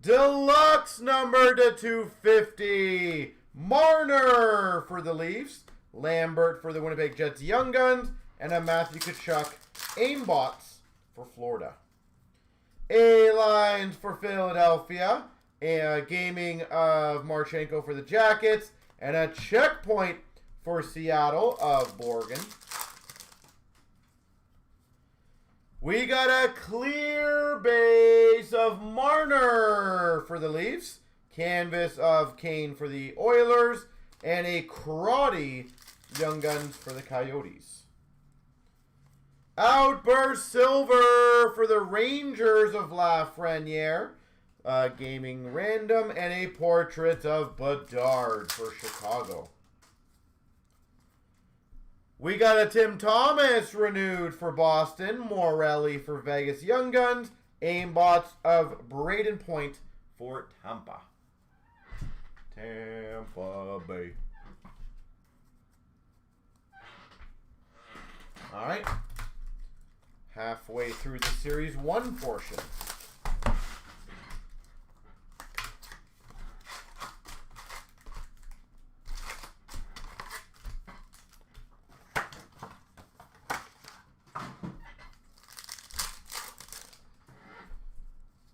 Deluxe number to 250. Marner for the Leafs. Lambert for the Winnipeg Jets Young Guns. And a Matthew Tkachuk Aimbots for Florida. A-Lines for Philadelphia. A gaming of Marchenko for the Jackets. And a checkpoint for Seattle of Borgen. We got a clear base of Marner for the Leafs. Canvas of Kane for the Oilers. And a Crotty Young Guns for the Coyotes. Outburst Silver for the Rangers of Lafreniere. Gaming Random. And a Portrait of Bedard for Chicago. We got a Tim Thomas renewed for Boston. Morelli for Vegas Young Guns. Aimbots of Braden Point for Tampa. Tampa Bay. All right. Halfway through the Series 1 portion.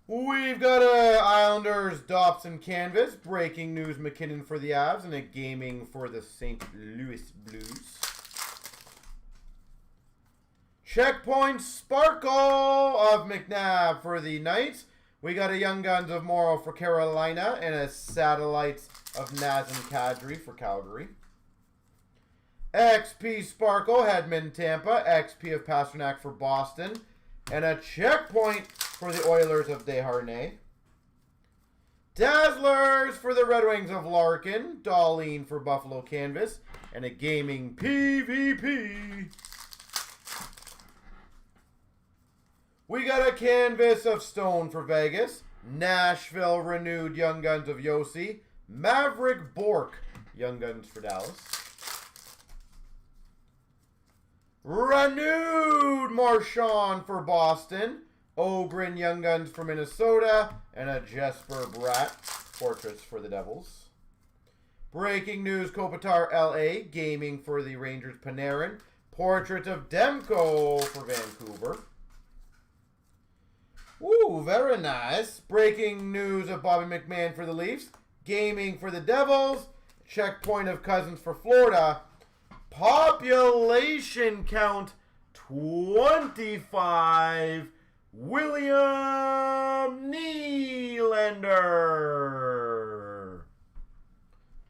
We've got a Islanders Dobson Canvas. Breaking news McKinnon for the Avs. And a gaming for the St. Louis Blues. Checkpoint Sparkle of McNabb for the Knights. We got a Young Guns of Morrow for Carolina. And a Satellites of Nazem Kadri for Calgary. XP Sparkle Hedman Tampa. XP of Pasternak for Boston. And a checkpoint for the Oilers of Desharnais. Dazzlers for the Red Wings of Larkin. Darlene for Buffalo Canvas. And a gaming PvP. We got a Canvas of Stone for Vegas. Nashville renewed Young Guns of Yossi. Maverick Bork Young Guns for Dallas. Renewed Marchand for Boston. Ogren Young Guns for Minnesota. And a Jesper Bratt Portraits for the Devils. Breaking news Kopitar LA. Gaming for the Rangers Panarin. Portrait of Demko for Vancouver. Ooh, very nice. Breaking news of Bobby McMahon for the Leafs. Gaming for the Devils. Checkpoint of Cousins for Florida. Population count 25. William Nylander.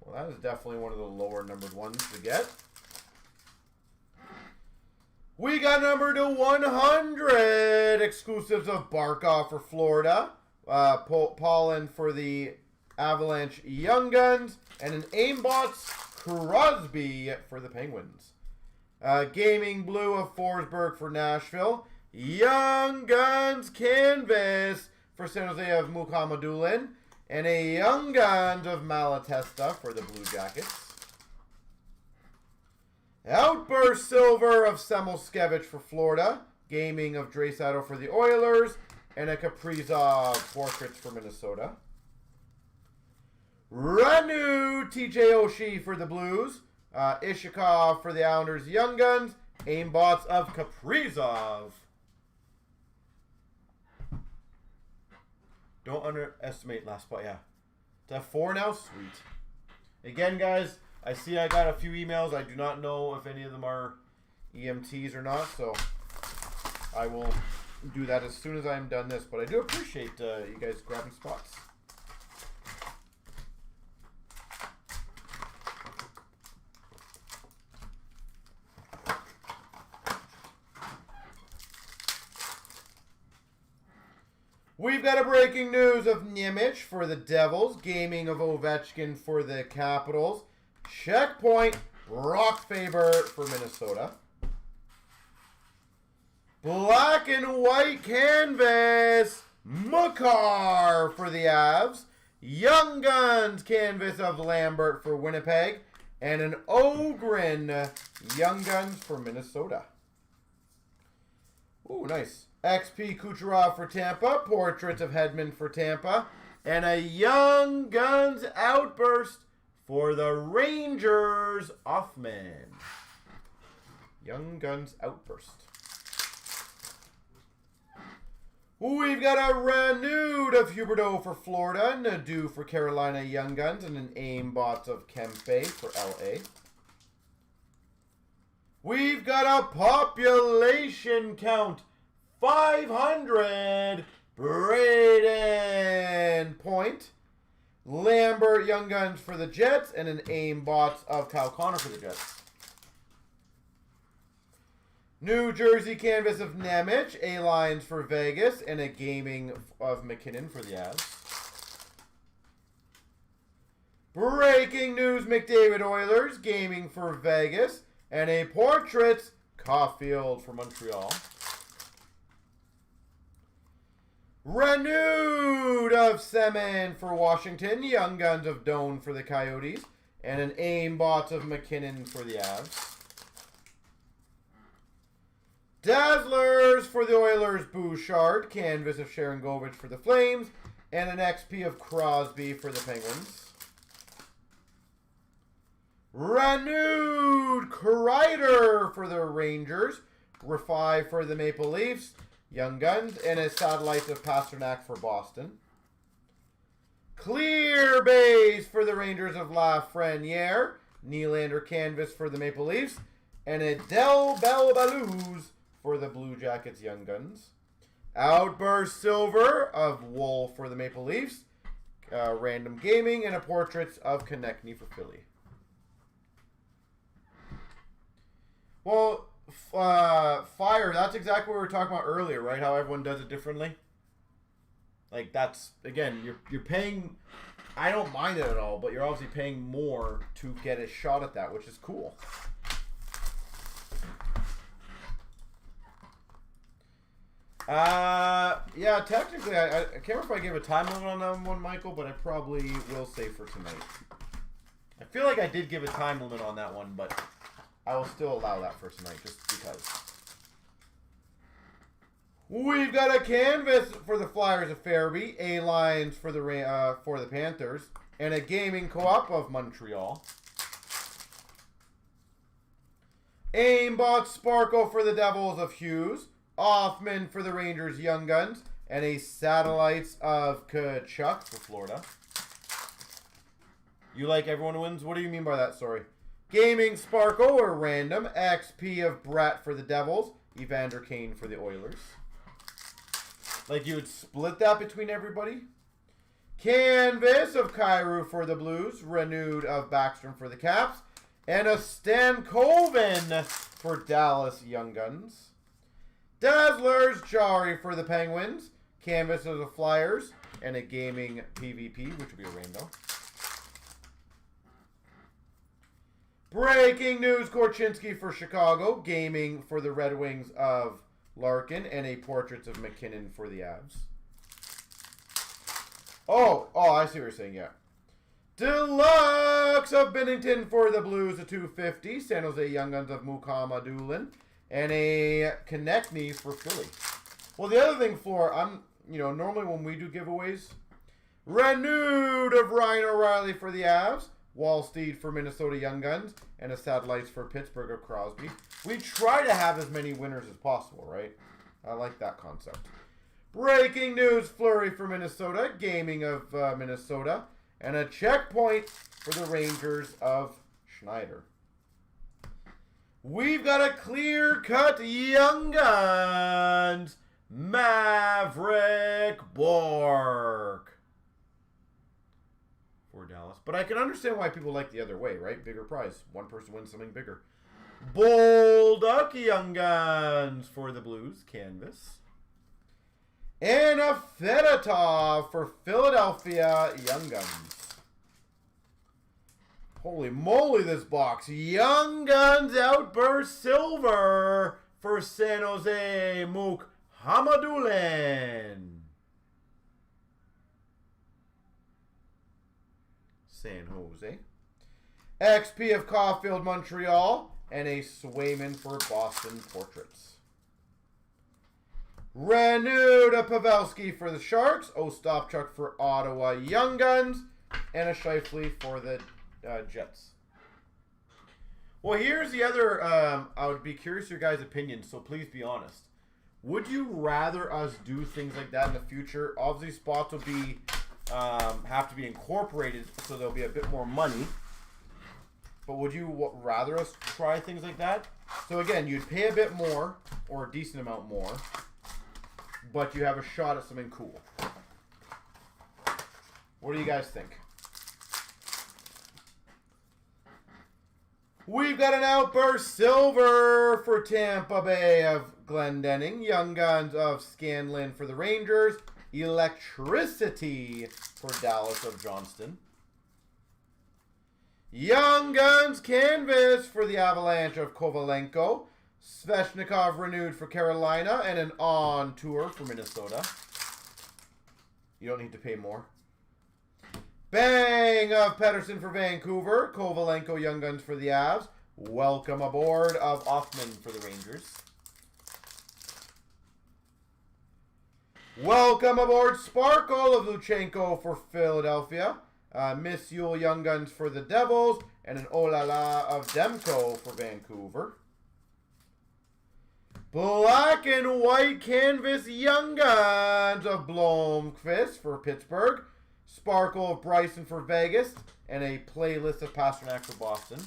Well, that is definitely one of the lower numbered ones to get. We got number to 100 exclusives of Barkov for Florida. Pollen for the Avalanche Young Guns. And an Aimbots Crosby for the Penguins. Gaming Blue of Forsberg for Nashville. Young Guns Canvas for San Jose of Mukhamadullin. And a Young Guns of Malatesta for the Blue Jackets. Outburst Silver of Samoskevich for Florida. Gaming of Draisaitl for the Oilers. And a Kaprizov Portraits for Minnesota. Renu TJ Oshie for the Blues. Ishikov for the Islanders Young Guns. Aimbots of Kaprizov. Don't underestimate last spot. Yeah. To 4 now? Sweet. Again, guys, I see I got a few emails. I do not know if any of them are EMTs or not, so I will do that as soon as I'm done this. But I do appreciate you guys grabbing spots. We've got a breaking news of Nimitz for the Devils. Gaming of Ovechkin for the Capitals. Checkpoint, Brock Faber for Minnesota. Black and white canvas, Makar for the Avs. Young Guns canvas of Lambert for Winnipeg. And an Ogren Young Guns for Minnesota. Ooh, nice. XP Kucherov for Tampa. Portraits of Hedman for Tampa. And a Young Guns Outburst for the Rangers. Offman. Young Guns Outburst. We've got a renewed of Huberdeau for Florida, Nadeau for Carolina Young Guns, and an Aimbots of Kempe for LA. We've got a population count 500 Braden Point, Lambert Young Guns for the Jets, and an Aimbots of Kyle Connor for the Jets. New Jersey canvas of Nemec, A-Lines for Vegas, and a gaming of McKinnon for the Avs. Breaking news, McDavid Oilers, gaming for Vegas, and a Portraits, Caulfield for Montreal. Renewed of Semen for Washington, Young Guns of Doan for the Coyotes, and an Aimbots of McKinnon for the Avs. Dazzlers for the Oilers, Bouchard. Canvas of Sharangovich for the Flames. And an XP of Crosby for the Penguins. Renewed Kreider for the Rangers. Refy for the Maple Leafs. Young Guns. And a Satellite of Pasternak for Boston. Clear base for the Rangers of Lafreniere. Nylander Canvas for the Maple Leafs. And a Del Bellballouz for the Blue Jackets Young Guns. Outburst Silver of Wool for the Maple Leafs. Random Gaming, and a Portraits of Konechny for Philly. Well, Fire, that's exactly what we were talking about earlier, right? How everyone does it differently. Like, that's, again, you're paying, I don't mind it at all, but you're obviously paying more to get a shot at that, which is cool. Yeah, technically, I can't remember if I gave a time limit on that one, Michael, but I probably will say for tonight. I feel like I did give a time limit on that one, but I will still allow that for tonight, just because. We've got a canvas for the Flyers of Farabee, A-Lines for the Panthers, and a gaming co-op of Montreal. Aimbot Sparkle for the Devils of Hughes. Offman for the Rangers Young Guns, and a Satellites of Kachuk for Florida. You like everyone wins? What do you mean by that? Sorry. Gaming Sparkle or Random. XP of Bratt for the Devils. Evander Kane for the Oilers. Like you would split that between everybody. Canvas of Kyrou for the Blues. Renewed of Backstrom for the Caps. And a Stankoven for Dallas Young Guns. Dazzlers, Jari for the Penguins. Canvas of the Flyers. And a gaming PvP, which will be a random. Breaking news, Korchinski for Chicago. Gaming for the Red Wings of Larkin. And a Portraits of McKinnon for the Avs. Oh, I see what you're saying, yeah. Deluxe of Binnington for the Blues, a 250. San Jose Young Guns of Mukama Doolin. And a Konechny for Philly. Well, the other thing, Floor, normally when we do giveaways, renewed of Ryan O'Reilly for the Avs, Wallsteed for Minnesota Young Guns, and a Satellites for Pittsburgh of Crosby. We try to have as many winners as possible, right? I like that concept. Breaking news, Fleury for Minnesota, gaming of Minnesota, and a checkpoint for the Rangers of Schneider. We've got a clear-cut Young Guns, Maverick Bork for Dallas. But I can understand why people like the other way, right? Bigger prize. One person wins something bigger. Bolduc Young Guns for the Blues, canvas. And a Fedotov for Philadelphia Young Guns. Holy moly, this box. Young Guns Outburst Silver for San Jose, Mook Hamadulin. San Jose. XP of Caulfield, Montreal, and a Swayman for Boston Portraits. Renewed of Pavelski for the Sharks, Ostapchuk for Ottawa Young Guns, and a Scheifele for the Jets. Well, here's the other, I would be curious your guys' opinion, so please be honest. Would you rather us do things like that in the future? Obviously, spots will be have to be incorporated, so there'll be a bit more money. But would you rather us try things like that? So again, you'd pay a bit more, or a decent amount more, but you have a shot at something cool. What do you guys think? We've got an Outburst Silver for Tampa Bay of Glendening. Young Guns of Scanlon for the Rangers. Electricity for Dallas of Johnston. Young Guns Canvas for the Avalanche of Kovalenko. Svechnikov renewed for Carolina. And an On Tour for Minnesota. You don't need to pay more. Bang of Pettersson for Vancouver. Kovalenko Young Guns for the Avs. Welcome aboard of Offman for the Rangers. Welcome aboard Sparkle of Luchenko for Philadelphia. Miss Yule Young Guns for the Devils. And an Olala of Demko for Vancouver. Black and White Canvas Young Guns of Blomqvist for Pittsburgh. Sparkle of Bryson for Vegas, and a playlist of Pasternak for Boston.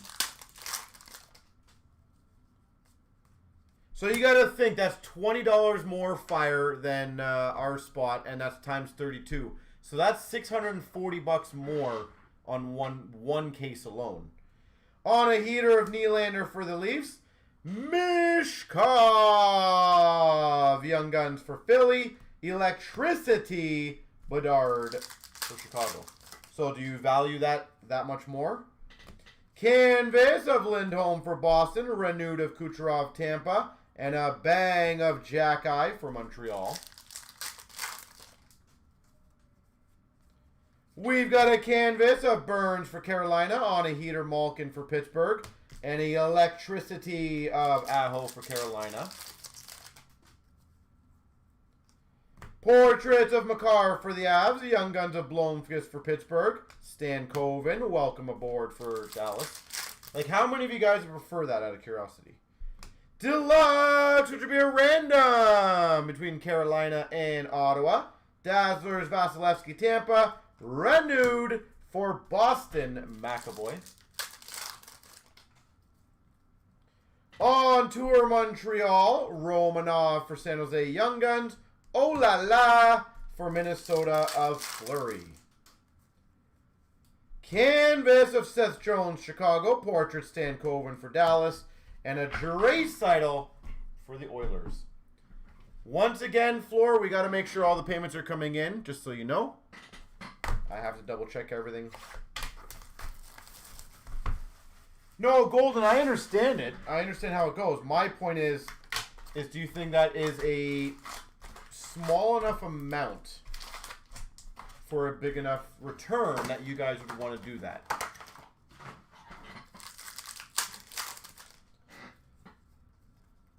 So you got to think that's $20 more fire than our spot, and that's times 32. So that's $640 more on one case alone. On a heater of Nylander for the Leafs. Mishkov Young Guns for Philly. Electricity Bedard for Chicago. So do you value that much more? Canvas of Lindholm for Boston. Renewed of Kucherov Tampa. And a bang of Jack-Eye for Montreal. We've got a canvas of Burns for Carolina. On a heater Malkin for Pittsburgh. And a Electricity of Aho for Carolina. Portraits of Makar for the Avs. The Young Guns of Blomqvist for Pittsburgh. Stan Coven, welcome aboard for Dallas. Like, how many of you guys would prefer that out of curiosity? Deluxe, which would be a random between Carolina and Ottawa. Dazzlers, Vasilevsky, Tampa. Renewed for Boston, McAvoy. On tour, Montreal. Romanov for San Jose Young Guns. Oh la la for Minnesota of Fleury. Canvas of Seth Jones, Chicago. Portrait Stan Coven for Dallas. And a Draisaitl for the Oilers. Once again, Floor, we got to make sure all the payments are coming in, just so you know. I have to double check everything. No, Golden, I understand it. I understand how it goes. My point is do you think that is a small enough amount for a big enough return that you guys would want to do that?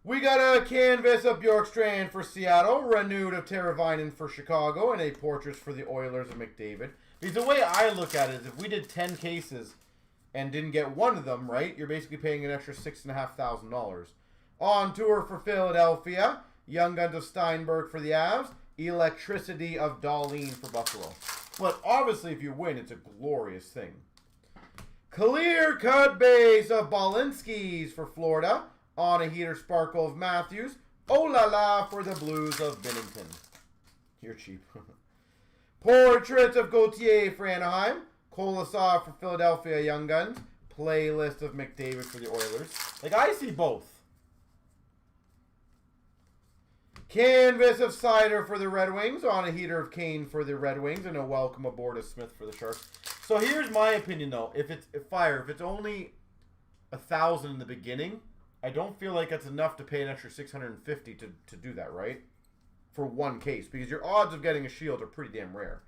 We got a canvas of Bjorkstrand for Seattle, renewed of Teravainen for Chicago, and a portrait for the Oilers of McDavid. Because the way I look at it is if we did 10 cases and didn't get one of them, right, you're basically paying an extra $6,500. On tour for Philadelphia, Young Guns of Steinberg for the Avs, Electricity of Dahlin for Buffalo. But obviously, if you win, it's a glorious thing. Clear cut base of Balinskis for Florida. On a heater Sparkle of Matthews. Oh la la for the Blues of Binnington. You're cheap. Portraits of Gauthier for Anaheim. Kolosov for Philadelphia Young Guns. Playlist of McDavid for the Oilers. Like, I see both. Canvas of Cider for the Red Wings. On a heater of Kane for the Red Wings. And a welcome aboard of Smith for the Sharks. So here's my opinion, though. If it's only $1,000 in the beginning, I don't feel like it's enough to pay an extra $650 to do that, right? For one case. Because your odds of getting a shield are pretty damn rare.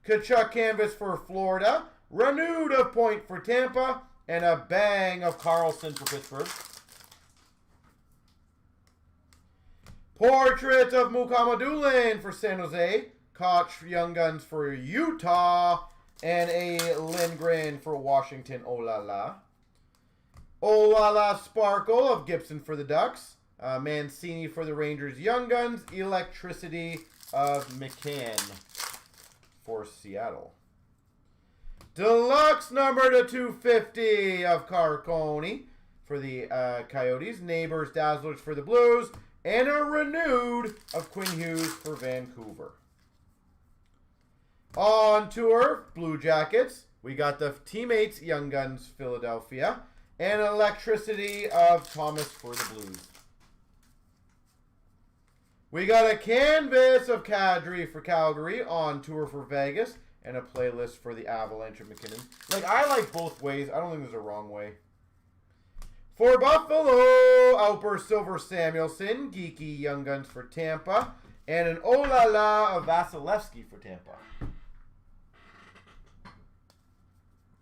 Kachuk canvas for Florida. Renewed of Point for Tampa. And a bang of Carlson for Pittsburgh. Portrait of Mukammadulin for San Jose. Koch Young Guns for Utah. And a Lindgren for Washington. Oh la la. Oh la la Sparkle of Gibson for the Ducks. Mancini for the Rangers. Young Guns. Electricity of McCann for Seattle. Deluxe number to 250 of Carconi for the Coyotes. Neighbors, Dazzlers for the Blues. And a renewed of Quinn Hughes for Vancouver. On tour, Blue Jackets. We got the Teammates, Young Guns, Philadelphia. And electricity of Thomas for the Blues. We got a canvas of Kadri for Calgary. On tour for Vegas. And a playlist for the Avalanche of McKinnon. Like, I like both ways. I don't think there's a wrong way. For Buffalo, Outburst Silver Samuelson. Geeky Young Guns for Tampa. And an Oh La La of Vasilevsky for Tampa.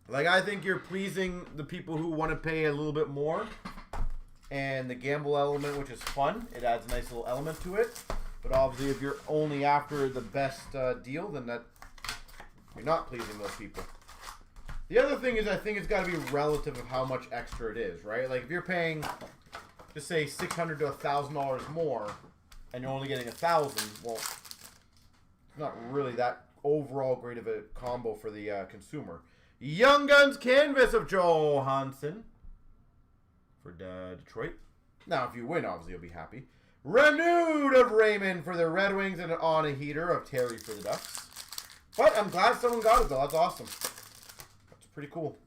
Like, I think you're pleasing the people who want to pay a little bit more. And the gamble element, which is fun. It adds a nice little element to it. But obviously, if you're only after the best deal, then that you're not pleasing those people. The other thing is, I think it's got to be relative of how much extra it is, right? Like, if you're paying, just say, $600 to $1,000 more, and you're only getting $1,000, well, it's not really that overall great of a combo for the consumer. Young Guns canvas of Johansson for Detroit. Now, if you win, obviously, you'll be happy. Renewed of Raymond for the Red Wings, and an on a heater of Terry for the Ducks. But I'm glad someone got it, though. That's awesome. That's pretty cool.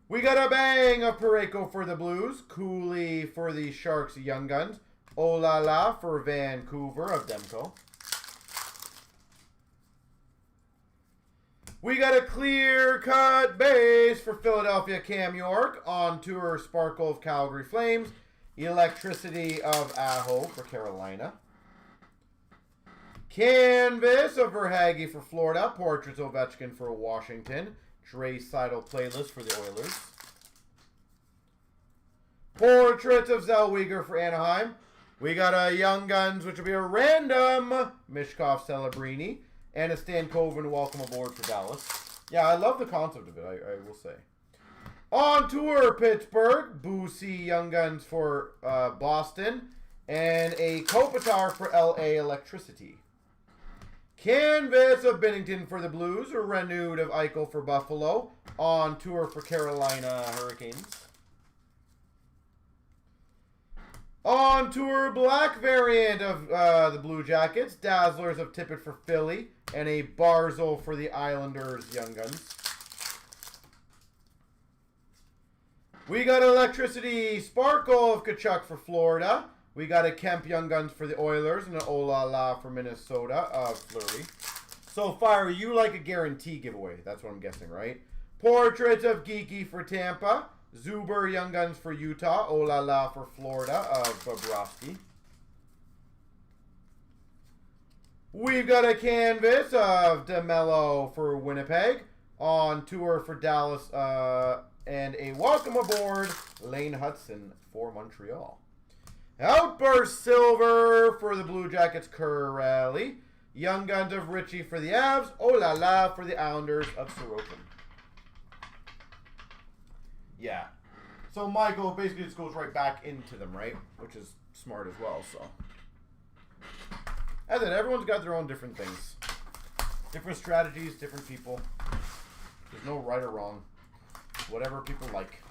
We got a bang of Parayko for the Blues. Cooley for the Sharks Young Guns. Oh La La for Vancouver of Demko. We got a clear-cut base for Philadelphia Cam York. On tour Sparkle of Calgary Flames. Electricity of Aho for Carolina. Canvas of Verhaeghe for Florida. Portraits of Ovechkin for Washington. Dre Seidel playlist for the Oilers. Portraits of Zellweger for Anaheim. We got a Young Guns, which will be a random Mishkov Celebrini. And a Stankoven welcome aboard for Dallas. Yeah, I love the concept of it, I will say. On tour, Pittsburgh. Boosie Young Guns for Boston. And a Kopitar for LA Electricity. Canvas of Binnington for the Blues. A renewed of Eichel for Buffalo. On tour for Carolina Hurricanes. On tour, black variant of the Blue Jackets. Dazzlers of Tippett for Philly. And a Barzal for the Islanders Young Guns. We got Electricity Sparkle of Kachuk for Florida. We got a Kemp Young Guns for the Oilers. And an Oh La La for Minnesota of Fleury. So, Fire, you like a guarantee giveaway. That's what I'm guessing, right? Portraits of Geeky for Tampa. Zuber Young Guns for Utah. Oh La La for Florida of Bobrovsky. We've got a canvas of DeMello for Winnipeg. On tour for Dallas. And a welcome aboard Lane Hudson for Montreal. Outburst Silver for the Blue Jackets, Corelli. Young Guns of Richie for the Avs. Oh La La for the Islanders of Sorokin. Yeah. So Michael basically just goes right back into them, right? Which is smart as well, so. As I said, everyone's got their own different things. Different strategies, different people. There's no right or wrong. Whatever people like.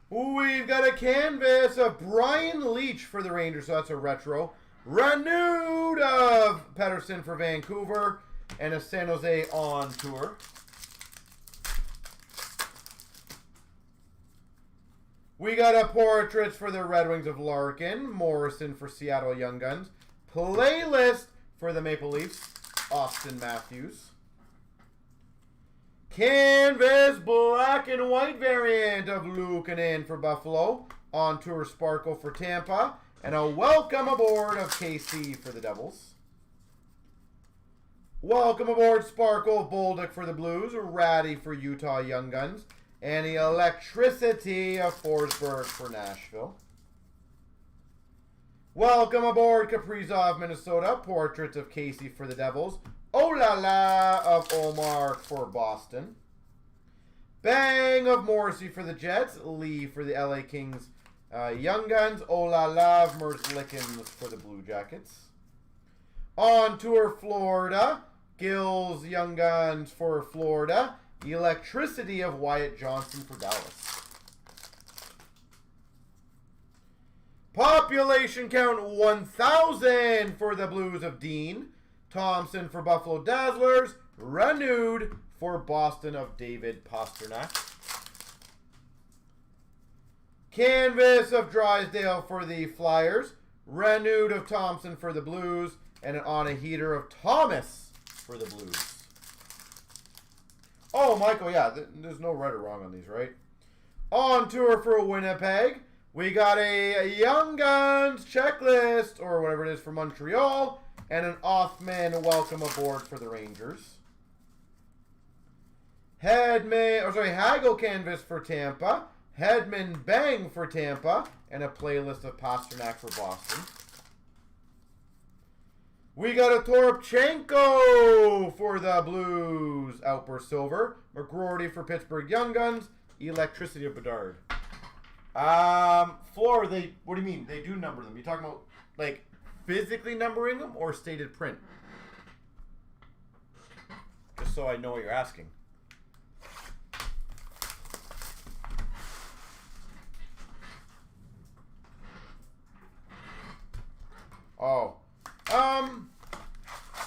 We've got a canvas of Brian Leach for the Rangers, so that's a retro. Renewed of Pettersson for Vancouver, and a San Jose on tour. We got a Portraits for the Red Wings of Larkin, Morrison for Seattle Young Guns, Playlist for the Maple Leafs, Austin Matthews. Canvas black and white variant of Luukkonen for Buffalo. On Tour Sparkle for Tampa. And a welcome aboard of KC for the Devils. Welcome aboard Sparkle Bolduc for the Blues. Ratty for Utah Young Guns. And the Electricity of Forsberg for Nashville. Welcome aboard Kaprizov, Minnesota. Portraits of Casey for the Devils. Oh la la of Omar for Boston. Bang of Morrissey for the Jets. Lee for the LA Kings Young Guns. Oh la la of Merzlikins for the Blue Jackets. On Tour Florida. Gills Young Guns for Florida. Electricity of Wyatt Johnson for Dallas. Population count 1,000 for the Blues of Dean. Thompson for Buffalo Dazzlers. Renewed for Boston of David Pastrnak. Canvas of Drysdale for the Flyers. Renewed of Thompson for the Blues. And on a heater of Thomas for the Blues. Oh, Michael, yeah, there's no right or wrong on these, right? On Tour for Winnipeg. We got a Young Guns checklist, or whatever it is, for Montreal. And an Othman welcome aboard for the Rangers. Hagel canvas for Tampa. Hedman bang for Tampa. And a playlist of Pastrnak for Boston. We got a Toropchenko for the Blues. Outburst Silver. McGroarty for Pittsburgh Young Guns. Electricity of Bedard. Floor, what do you mean? They do number them. You talking about, like, physically numbering them or stated print? Just so I know what you're asking. Oh.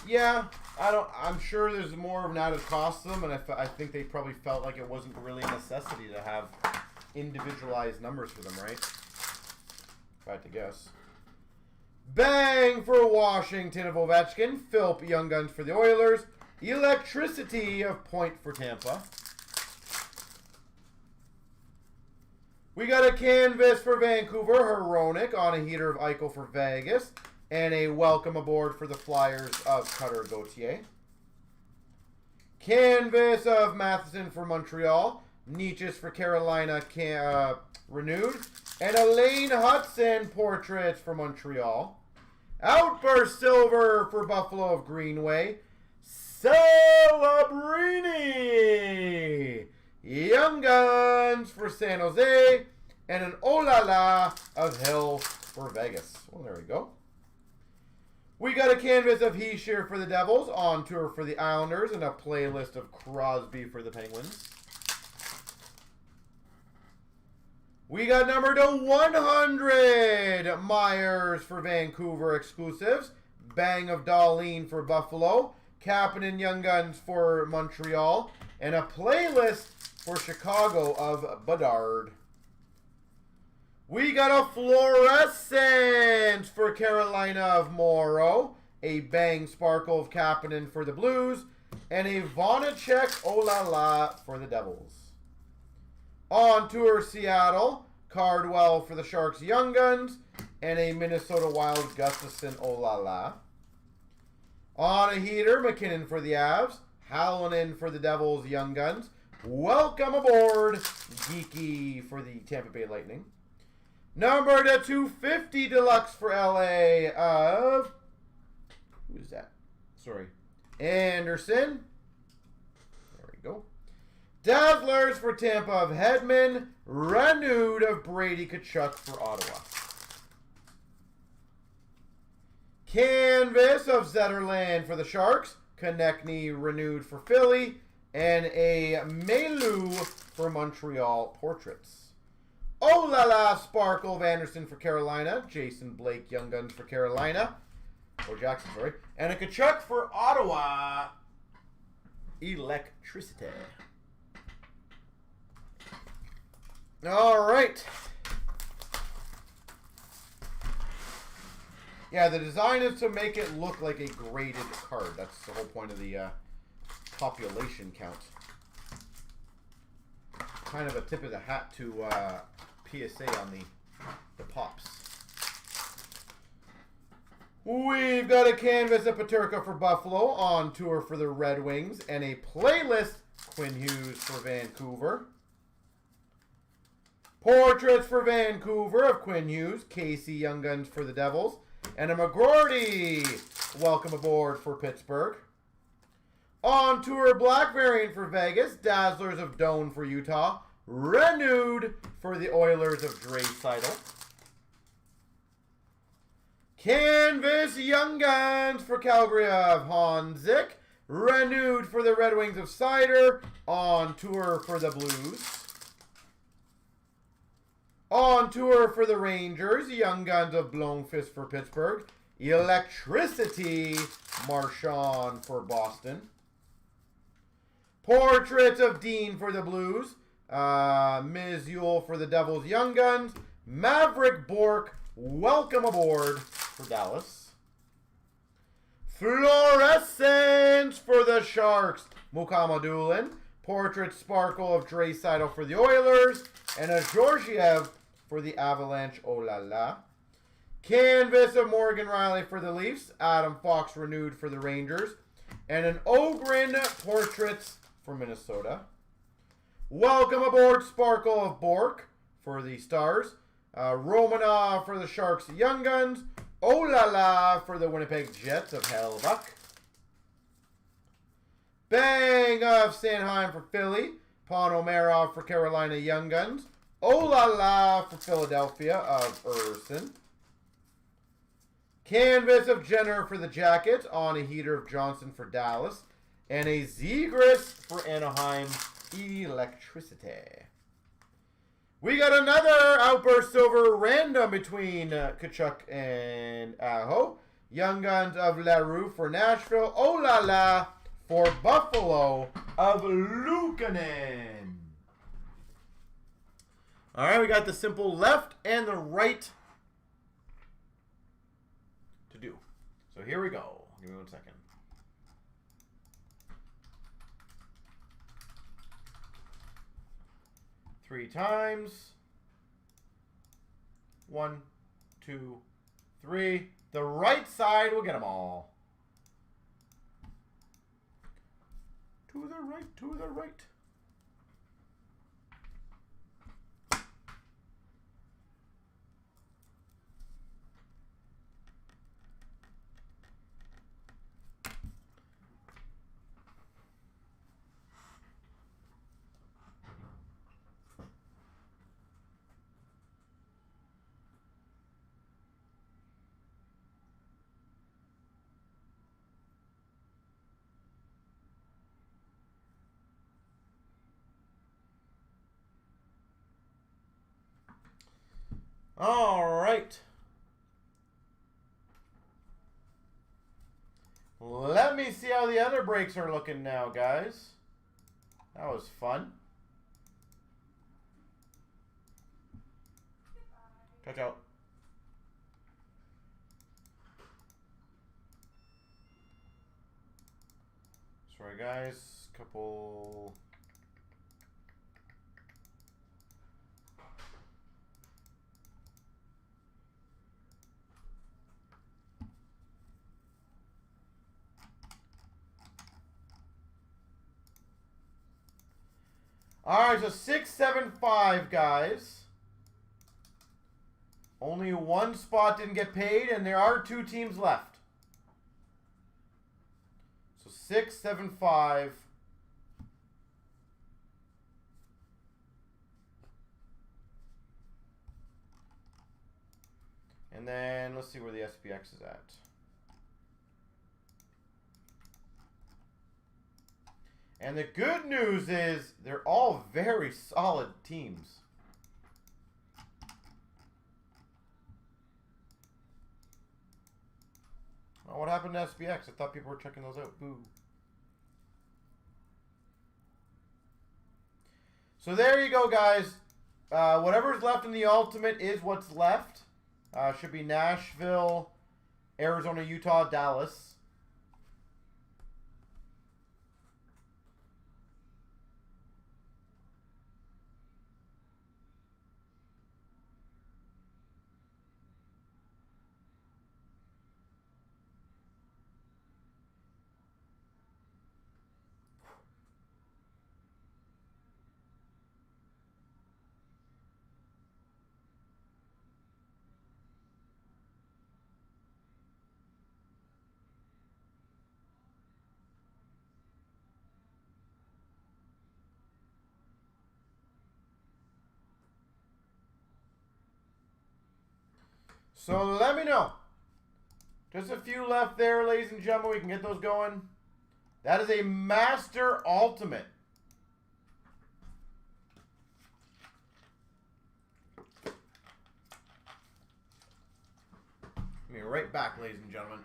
Yeah, I'm sure there's more of an added cost to them, and I think they probably felt like it wasn't really a necessity to have individualized numbers for them, right? If I had to guess. Bang for Washington of Ovechkin. Philp Young Guns for the Oilers. Electricity of Point for Tampa. We got a canvas for Vancouver. Heronic on a heater of Eichel for Vegas. And a welcome aboard for the Flyers of Cutter Gauthier. Canvas of Matheson for Montreal. Nietzsche's for Carolina renewed. And a Lane Hudson portraits for Montreal. Outburst Silver for Buffalo of Greenway. Celebrini Young Guns for San Jose. And an Olala of Hill for Vegas. Well, there we go. We got a canvas of Heischer for the Devils. On Tour for the Islanders. And a playlist of Crosby for the Penguins. We got number to 100. Myers for Vancouver exclusives. Bang of Darlene for Buffalo. Kapanen Young Guns for Montreal. And a playlist for Chicago of Bedard. We got a fluorescence for Carolina of Morrow. A Bang Sparkle of Kapanen for the Blues. And a Vonacek Olala for the Devils. On Tour Seattle, Cardwell for the Sharks Young Guns. And a Minnesota Wild Gustafson Olala. On a heater, McKinnon for the Avs. Hallinan for the Devils Young Guns. Welcome aboard, Geeky for the Tampa Bay Lightning. Number to 250 Deluxe for LA of... Who's that? Sorry. Anderson. There we go. Dazzlers for Tampa of Hedman. Renewed of Brady Tkachuk for Ottawa. Canvas of Zetterland for the Sharks. Konechny renewed for Philly. And a Melu for Montreal portraits. Oh la la Sparkle of Anderson for Carolina. Jason Blake Young Guns for Carolina. Or Jackson, sorry. And a Tkachuk for Ottawa. Electricity. All right. Yeah, the design is to make it look like a graded card. That's the whole point of the population count. Kind of a tip of the hat to PSA on the Tops. We've got a canvas of Paterka for Buffalo, on tour for the Red Wings, and a playlist Quinn Hughes for Vancouver. Portraits for Vancouver of Quinn Hughes, Casey Young Guns for the Devils, and a McGroarty, welcome aboard for Pittsburgh. On tour black variant for Vegas, Dazzlers of Doan for Utah, renewed for the Oilers of Draisaitl. Canvas Young Guns for Calgary of Honzik, renewed for the Red Wings of Cider, on tour for the Blues. On tour for the Rangers, Young Guns of Bloomfist for Pittsburgh, Electricity, Marchand for Boston. Portrait of Dean for the Blues, Mizule for the Devils Young Guns, Maverick Bork, welcome aboard for Dallas. Fluorescence for the Sharks, Mukama Doolin. Portrait Sparkle of Draisaitl for the Oilers, and a Georgiev for the Avalanche, oh la la. Canvas of Morgan Riley for the Leafs, Adam Fox renewed for the Rangers, and an Ogren Portraits for Minnesota. Welcome aboard Sparkle of Bork for the Stars, Romanov for the Sharks Young Guns, oh la la for the Winnipeg Jets of Hellbuck. Bang of Sanheim for Philly, Ponomarov for Carolina Young Guns, oh la la for Philadelphia of Urson. Canvas of Jenner for the Jackets, on a heater of Johnson for Dallas, and a Zegras for Anaheim, Electricity. We got another Outburst Silver random between Kachuk and Aho. Young Guns of LaRue for Nashville, oh la la for Buffalo of Luukkonen. All right, we got the simple left and the right to do. So here we go. Give me 1 second. Three times. 1, 2, 3. The right side will get them all. To the right, to the right. All right. Let me see how the other breaks are looking now, guys. That was fun. Touch out. Sorry, guys. Couple... All right, so 6, 7, 5, guys. Only one spot didn't get paid, and there are 2 teams left. So 6, 7, 5. And then let's see where the SPX is at. And the good news is they're all very solid teams. Oh, what happened to SPX? I thought people were checking those out. Boo. So there you go, guys. Whatever's left in the Ultimate is what's left. Should be Nashville, Arizona, Utah, Dallas. So let me know. Just a few left there, ladies and gentlemen. We can get those going. That is a Master Ultimate. I'll be right back, ladies and gentlemen.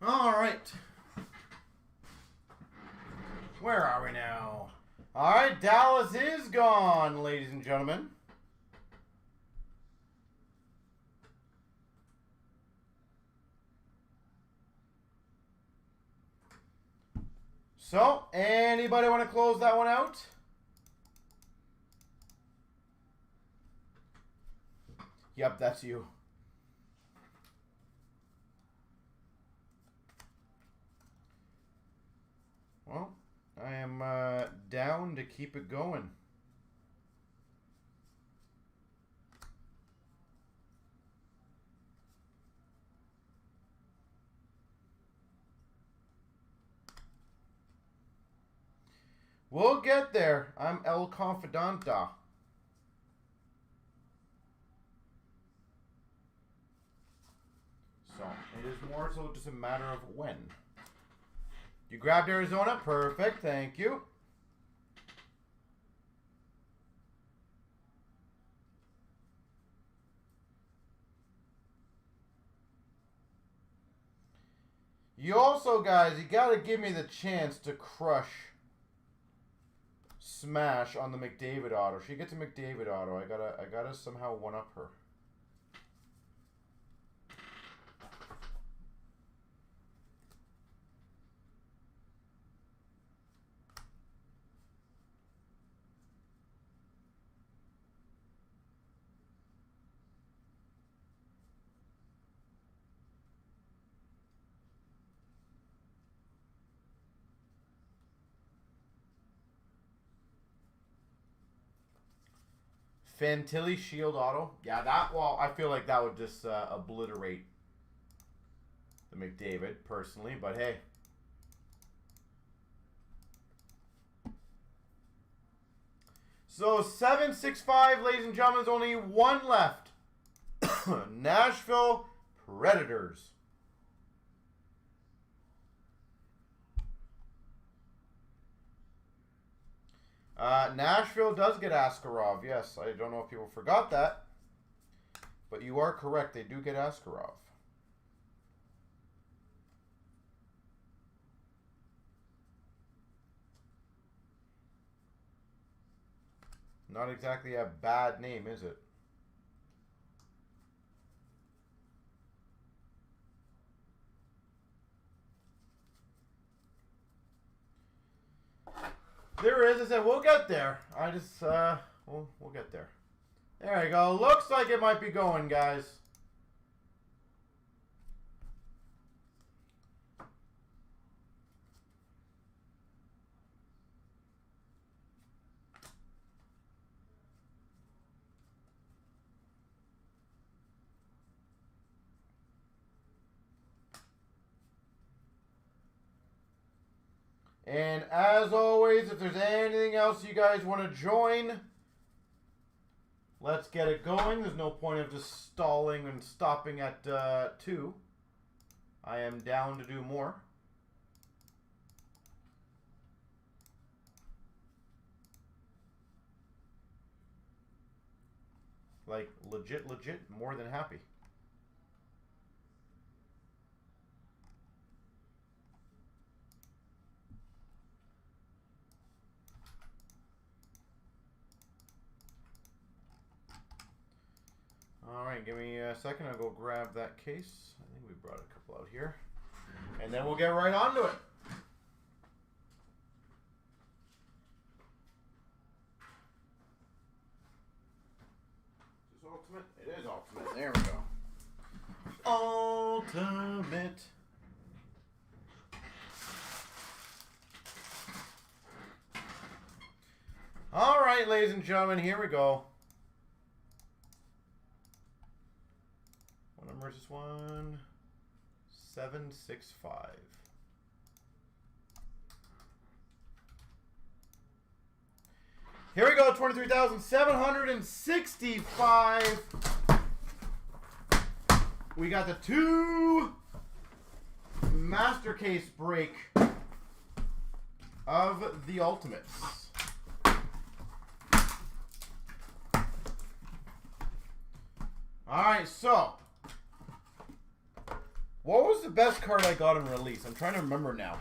All right. Where are we now? All right, Dallas is gone, ladies and gentlemen. So, anybody want to close that one out? Yep, that's you. Well, I am down to keep it going. We'll get there. I'm El Confidanta. So, it is more so just a matter of when. You grabbed Arizona? Perfect. Thank you. You also, guys, you got to give me the chance to crush Smash on the McDavid auto. She gets a McDavid auto. I gotta somehow one-up her. Fantilli Shield auto. Yeah, that, well, I feel like that would just obliterate the McDavid, personally, but hey. So, 765, ladies and gentlemen, there's only one left. Nashville Predators. Nashville does get Askarov. Yes, I don't know if people forgot that. But you are correct. They do get Askarov. Not exactly a bad name, is it? There is. I said we'll get there. I just we'll get there. There you go. Looks like it might be going, guys. And as always, if there's anything else you guys want to join, let's get it going. There's no point of just stalling and stopping at 2. I am down to do more. Like, legit, more than happy. All right, give me a second. I'll go grab that case. I think we brought a couple out here. And then we'll get right onto it. Is this ultimate? It is ultimate. There we go. Ultimate. All right, ladies and gentlemen, here we go. What number is this one? 765. Here we go, 23,765. We got the 2 master case break of the Ultimates. All right, so what was the best card I got in release? I'm trying to remember now.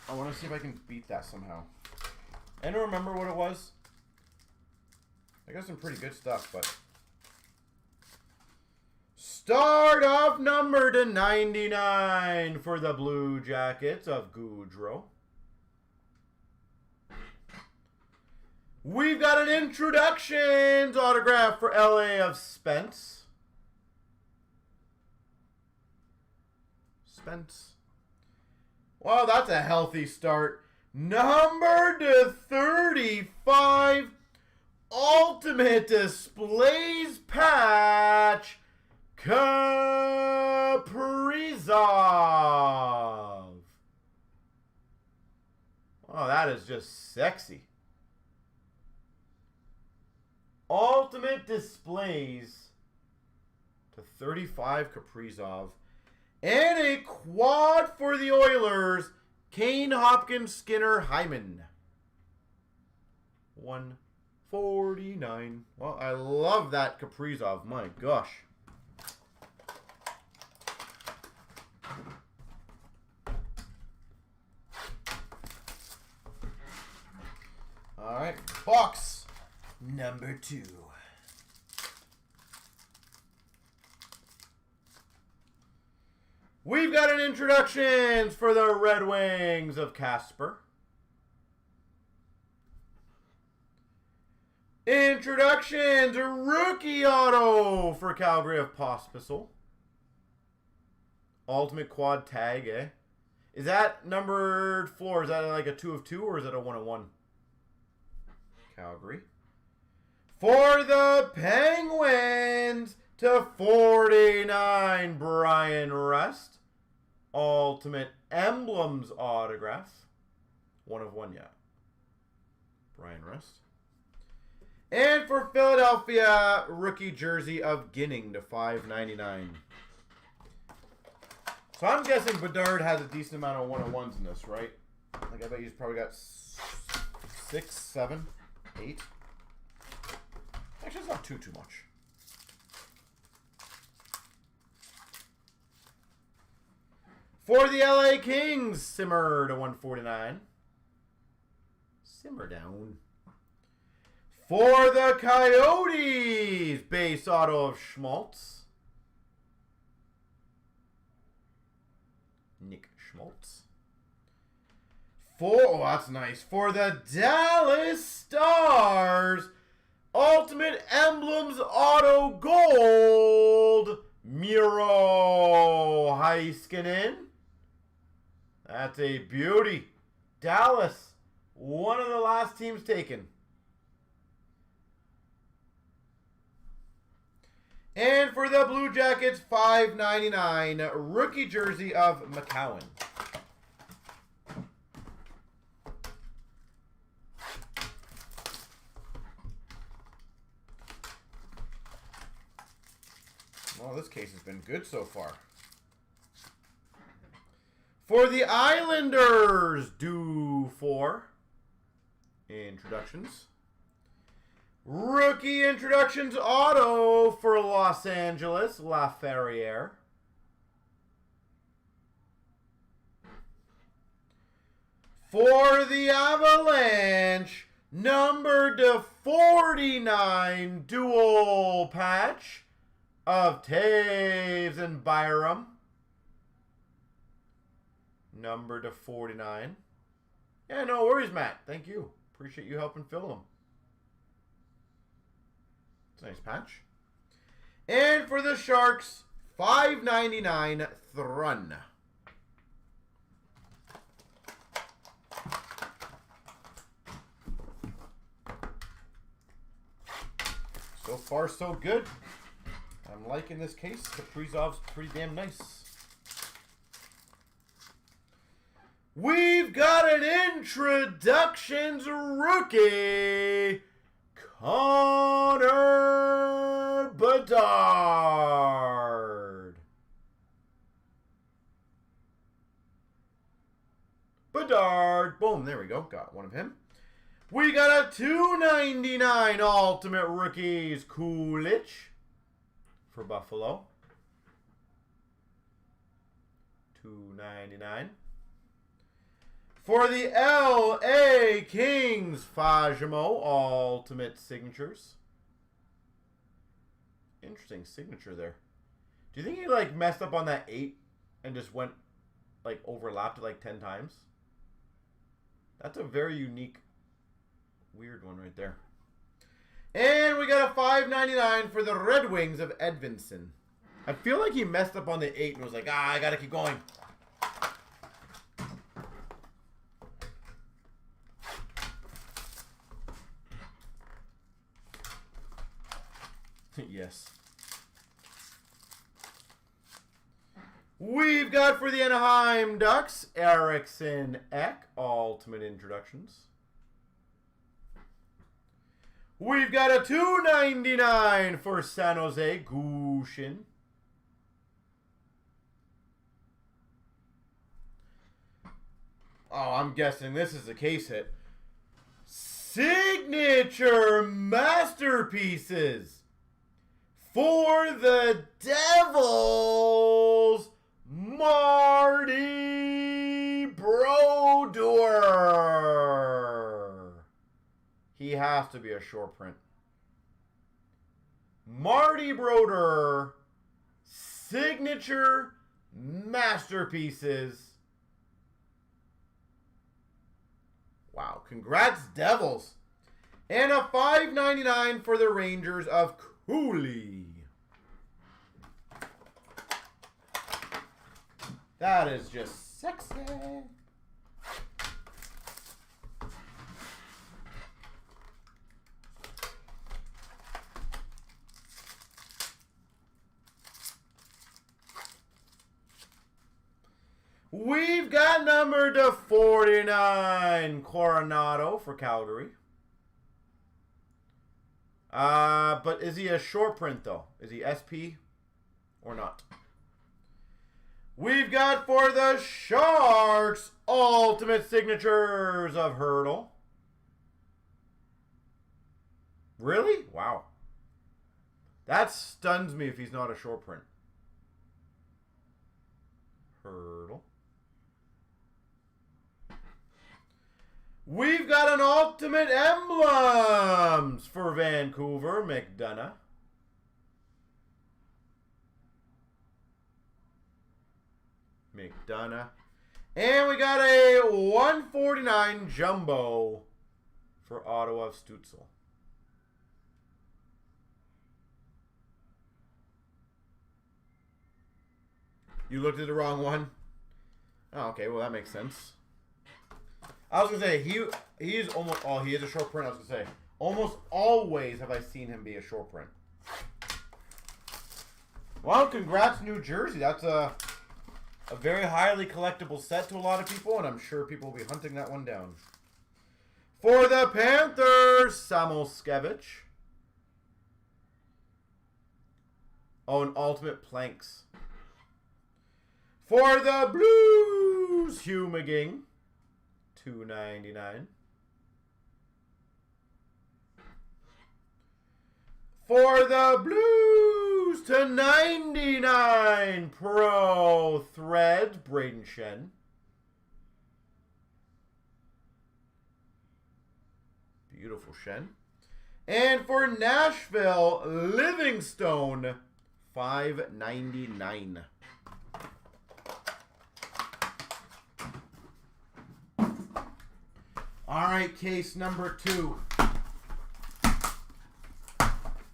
I want to see if I can beat that somehow. I don't remember what it was. I got some pretty good stuff, but start off number to 99 for the Blue Jackets of Goudreau. We've got an introductions autograph for LA of Spence. Well, that's a healthy start. Number to 35. Ultimate Displays patch. Kaprizov. Oh, that is just sexy. Ultimate Displays to 35 Kaprizov. And a quad for the Oilers, Kane, Hopkins, Skinner, Hyman. 149. Well, I love that Kaprizov. My gosh. All right, box number 2. We've got an introductions for the Red Wings of Casper. Introductions, rookie auto for Calgary of Pospisil. Ultimate quad tag, eh? Is that numbered floor? Is that like a 2 of 2 or is it a 1 of 1? Calgary. For the Penguins to 49, Brian Rust. Ultimate Emblems autograph. 1 of 1, yeah. Brian Rust. And for Philadelphia, rookie jersey of Ginning to 5.99. So I'm guessing Bedard has a decent amount of 1 of 1s in this, right? Like I bet he's probably got 6, 7, 8. Actually, it's not too much. For the LA Kings, Simmer to 149. Simmer down. For the Coyotes, base auto of Schmaltz. Nick Schmaltz. Oh, that's nice. For the Dallas Stars, Ultimate Emblems Auto Gold, Miro Heiskanen. That's a beauty. Dallas, one of the last teams taken. And for the Blue Jackets, $5.99 rookie jersey of McCowan. Well, this case has been good so far. For the Islanders, due for introductions. Rookie introductions auto for Los Angeles, Laferriere. For the Avalanche, number /49 dual patch of Taves and Byram. Number /49. Yeah, no worries, Matt. Thank you. Appreciate you helping fill them. It's a nice patch. And for the Sharks, $5.99 Thrun. So far, so good. I'm liking this case. Kaprizov's pretty damn nice. We've got an introductions rookie, Connor Bedard. Boom, there we go. Got one of him. We got a $2.99 Ultimate Rookies, Kulich for Buffalo. $2.99. For the LA Kings, Fajimo Ultimate Signatures. Interesting signature there. Do you think he like messed up on that 8 and just went like overlapped it like 10 times? That's a very unique, weird one right there. And we got a $5.99 for the Red Wings of Edvinsson. I feel like he messed up on the 8 and was like, I gotta keep going. Yes. We've got for the Anaheim Ducks, Eriksson Ek, Ultimate Introductions. We've got a $2.99 for San Jose, Gushin. Oh, I'm guessing this is a case hit. Signature Masterpieces. For the Devils, Marty Brodeur. He has to be a short print. Marty Brodeur, signature masterpieces. Wow, congrats Devils. And a $5.99 for the Rangers of Cooley. That is just sexy. We've got number /49 Coronado for Calgary. But is he a short print, though? Is he SP or not? We've got for the Sharks, Ultimate Signatures of Hurdle. Really? Wow. That stuns me if he's not a short print. Hurdle. We've got an Ultimate Emblems for Vancouver, McDonough. And we got a 149 jumbo for Ottawa of Stützle. You looked at the wrong one? Oh, okay. Well, that makes sense. I was going to say, he is almost... Oh, he is a short print. I was going to say, almost always have I seen him be a short print. Well, congrats, New Jersey. That's a very highly collectible set to a lot of people, and I'm sure people will be hunting that one down. For the Panthers, Samoskevich. Oh, and Ultimate Planks. For the Blues, Hugh McGing, $2.99. For the Blues, /99 Pro Thread, Braden Shen. Beautiful Shen. And for Nashville, Livingstone, $5.99. All right, case number 2.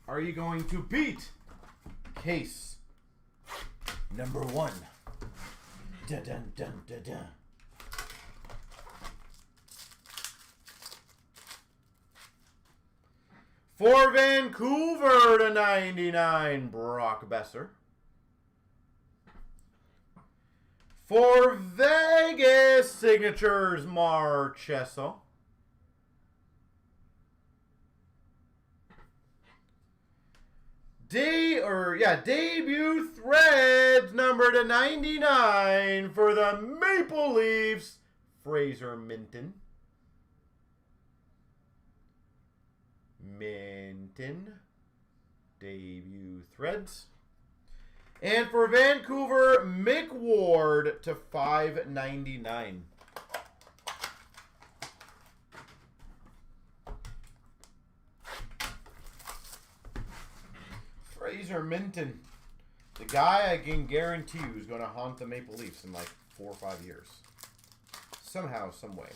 Are you going to beat case number 1? Dun, dun, dun, dun, dun. For Vancouver /99, Brock Besser. For Vegas signatures, Marchesso. Debut threads number /99 for the Maple Leafs, Fraser Minten. Debut threads. And for Vancouver, Mick Ward to $5.99. Fraser Minten. The guy I can guarantee you is going to haunt the Maple Leafs in like 4 or 5 years. Somehow, some way.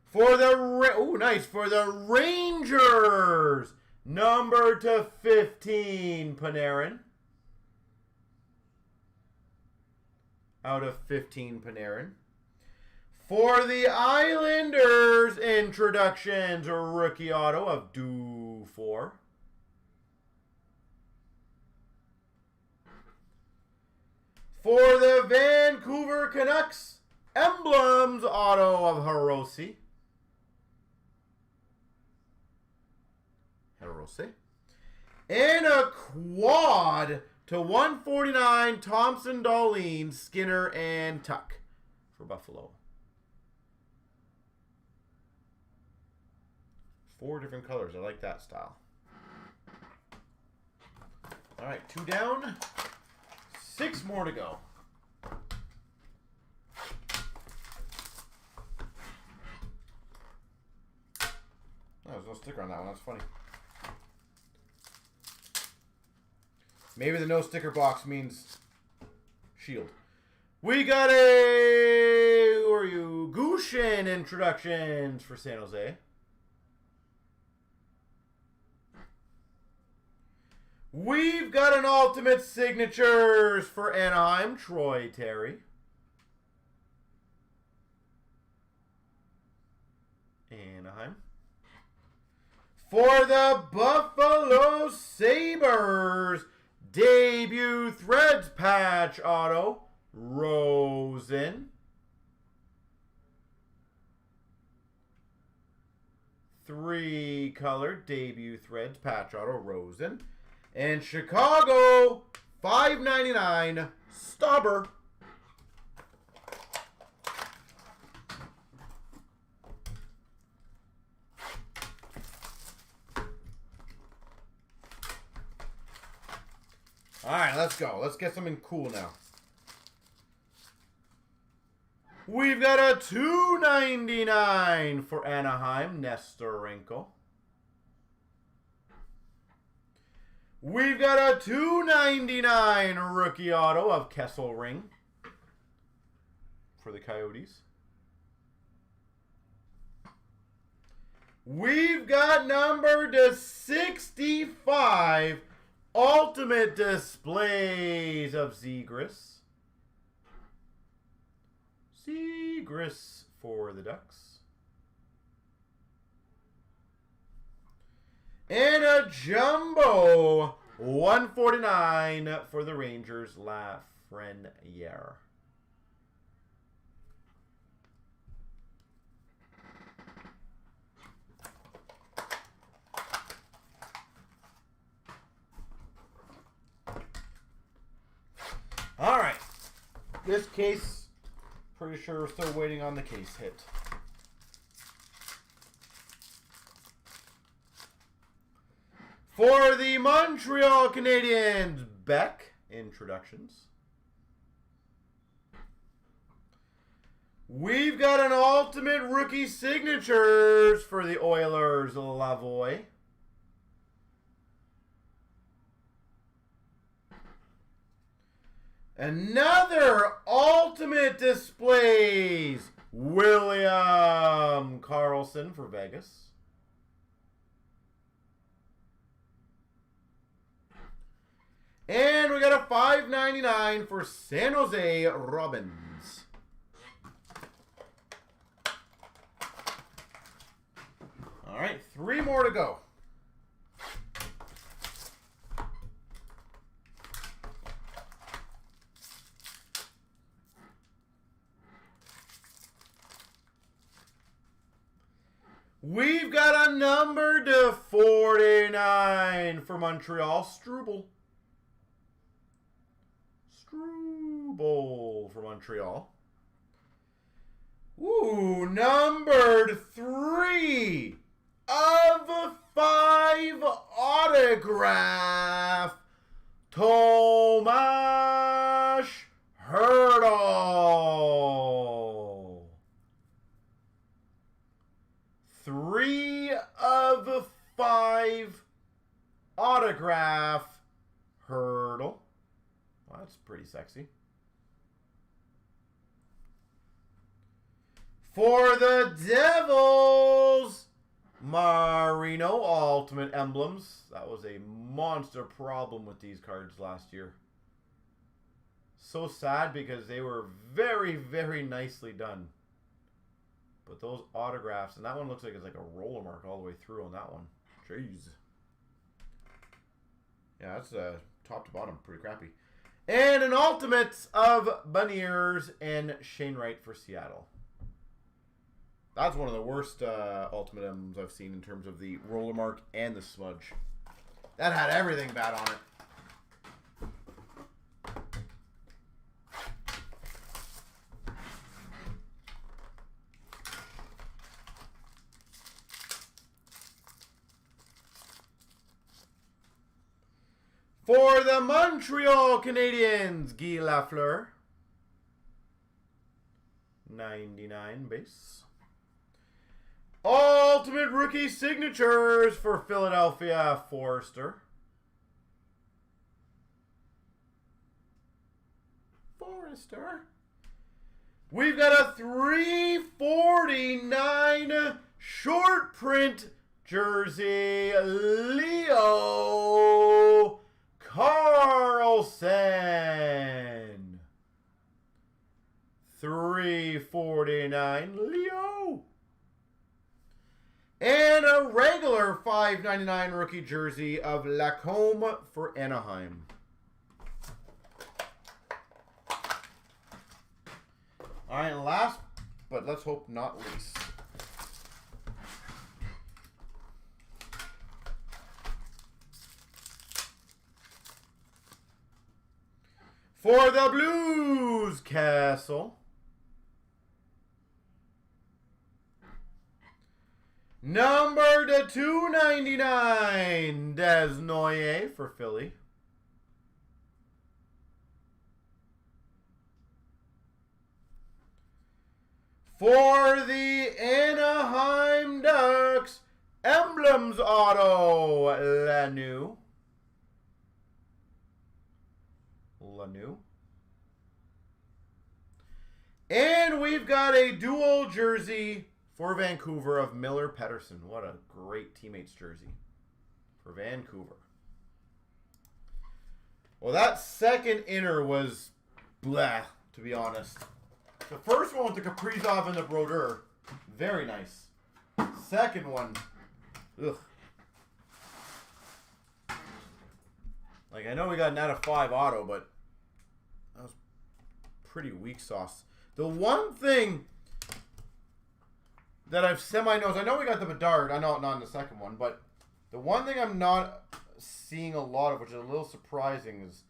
For the nice for the Rangers, number /15, Panarin. Out of 15, Panarin. For the Islanders, introductions, rookie auto of Dufour. For the Vancouver Canucks, emblems auto of Hirose. And a quad to 149, Thompson, Dahlin, Skinner, and Tuck for Buffalo. 4 different colors. I like that style. All right, 2 down. 6 more to go. Oh, there's no sticker on that one. That's funny. Maybe the no sticker box means shield. We got a... Who are you? Gushin introductions for San Jose. We've got an ultimate signatures for Anaheim, Troy Terry. Anaheim. For the Buffalo Sabres, debut threads patch auto, Rosen. 3 color debut threads patch auto, Rosen. And Chicago, $5.99, Stauber. All right, let's go. Let's get something cool now. We've got a $2.99 for Anaheim, Nestorenko. We've got a $2.99 rookie auto of Kesselring. for the Coyotes. We've got number to 65 ultimate displays of Zegras. Zegras for the Ducks. And a jumbo 149 for the Rangers, Lafreniere. All right. This case, pretty sure we're still waiting on the case hit. For the Montreal Canadiens, Beck, introductions. We've got an ultimate rookie signatures for the Oilers, Lavoie. Another ultimate displays, William Karlsson for Vegas. And we got a $5.99 for San Jose Robbins. All right, 3 more to go. We've got a number to 49 for Montreal, Struble. Struble for Montreal. Ooh, numbered 3 of 5 autograph, Tomas Hertl. 3 of 5 autograph, Hertl. Well, that's pretty sexy. For the Devils, Marino Ultimate Emblems. That was a monster problem with these cards last year. So sad because they were very, very nicely done. But those autographs, and that one looks like it's like a roller mark all the way through on that one. Jeez. Yeah, that's top to bottom, pretty crappy. And an ultimate of Beniers and Shane Wright for Seattle. That's one of the worst ultimate emblems I've seen in terms of the roller mark and the smudge. That had everything bad on it. For the Montreal Canadiens, Guy Lafleur. 99 base. Ultimate Rookie Signatures for Philadelphia, Forrester. We've got a 349 short print jersey, Leo Carlson. 349 Leo. And a regular $5.99 rookie jersey of Lacombe for Anaheim. All right, last, but let's hope not least. For the Blues, Castle. Number to 299, Desnoyers for Philly. For the Anaheim Ducks, Emblems Auto, Lanu. And we've got a dual jersey for Vancouver of Miller Pettersson. What a great teammates jersey for Vancouver. Well, that second inner was blah, to be honest. The first one with the Kaprizov and the Brodeur, very nice. Second one, ugh. Like, I know we got an out of 5 auto, but that was pretty weak sauce. The one thing that I've semi-noticed, I know we got the Bedard, I know not in the second one, but the one thing I'm not seeing a lot of, which is a little surprising, is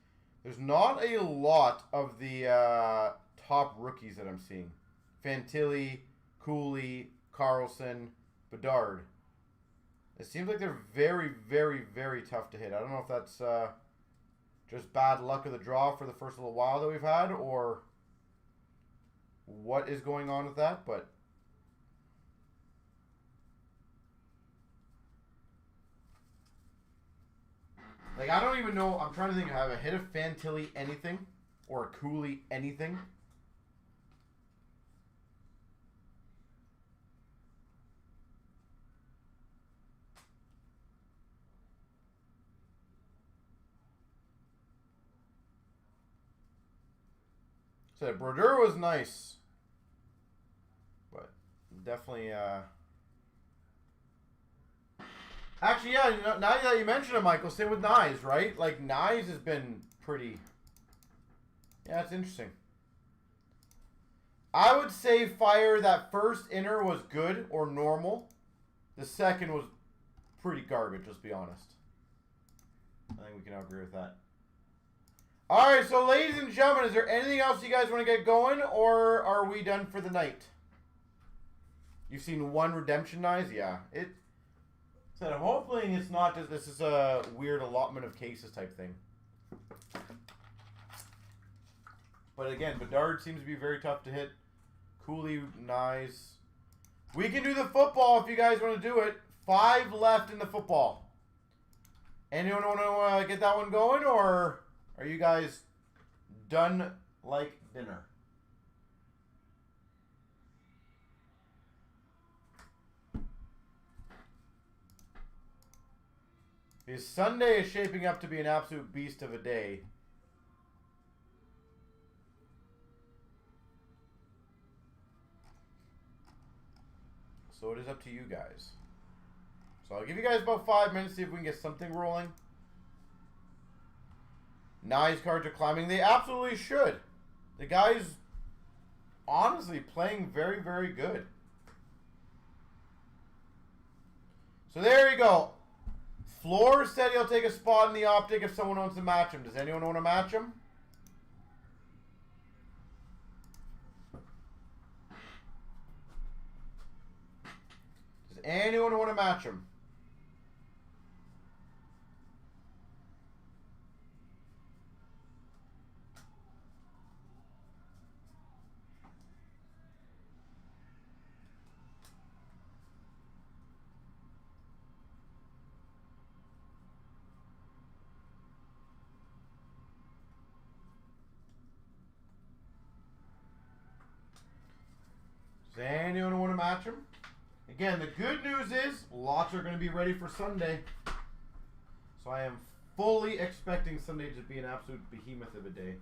there's not a lot of the top rookies that I'm seeing. Fantilli, Cooley, Carlson, Bedard. It seems like they're very, very, very tough to hit. I don't know if that's just bad luck of the draw for the first little while that we've had, or what is going on with that, but like, I don't even know. I'm trying to think. Have a hit of Fantilli anything or a Cooley anything? So Brodeur was nice, but definitely. Actually, yeah. You know, now that you mention it, Michael, same with Nyes, right? Like, Nyes has been pretty. Yeah, it's interesting. I would say Fire, that first inner was good or normal. The second was pretty garbage, let's be honest. I think we can all agree with that. Alright, so ladies and gentlemen, is there anything else you guys want to get going, or are we done for the night? You've seen one redemption, Nyes? Yeah. So I'm hoping it's not just this is a weird allotment of cases type thing. But again, Bedard seems to be very tough to hit. Cooley, nice. We can do the football if you guys want to do it. 5 left in the football. Anyone want to get that one going, or are you guys done like dinner? Because Sunday is shaping up to be an absolute beast of a day. So it is up to you guys. So I'll give you guys about 5 minutes, see if we can get something rolling. Nice cards are climbing. They absolutely should. The guy's honestly playing very, very good. So there you go. Floor said he'll take a spot in the optic if someone wants to match him. Does anyone want to match him? Does anyone want to match him? Does anyone want to match him? Again, the good news is lots are going to be ready for Sunday. So I am fully expecting Sunday to be an absolute behemoth of a day.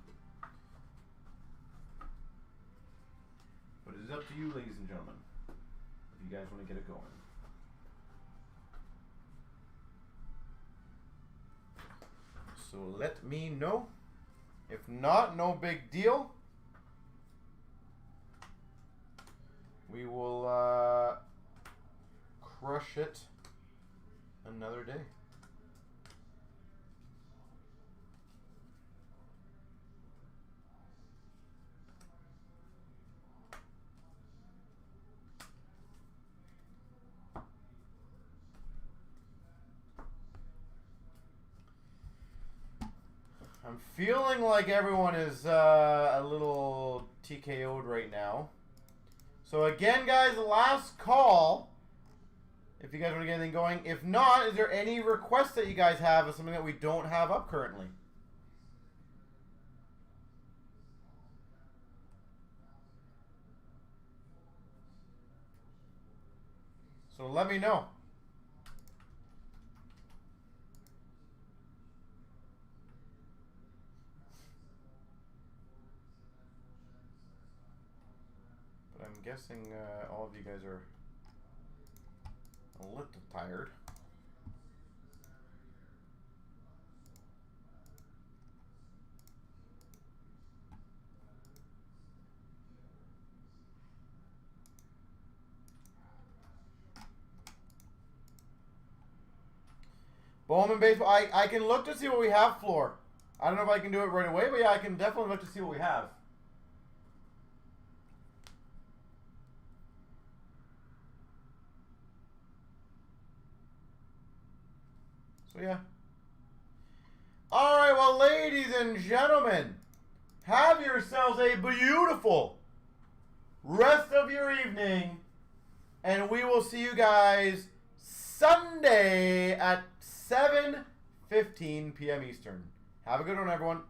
But it is up to you, ladies and gentlemen, if you guys want to get it going. So let me know. If not, no big deal. We will crush it another day. I'm feeling like everyone is a little TKO'd right now. So again, guys, last call. If you guys want to get anything going. If not, is there any requests that you guys have of something that we don't have up currently? So let me know. But I'm guessing all of you guys are a little tired. Bowman baseball. I can look to see what we have, Floor. I don't know if I can do it right away, but yeah, I can definitely look to see what we have. So yeah. All right, well, ladies and gentlemen, have yourselves a beautiful rest of your evening, and we will see you guys Sunday at 7:15 p.m. Eastern. Have a good one, everyone.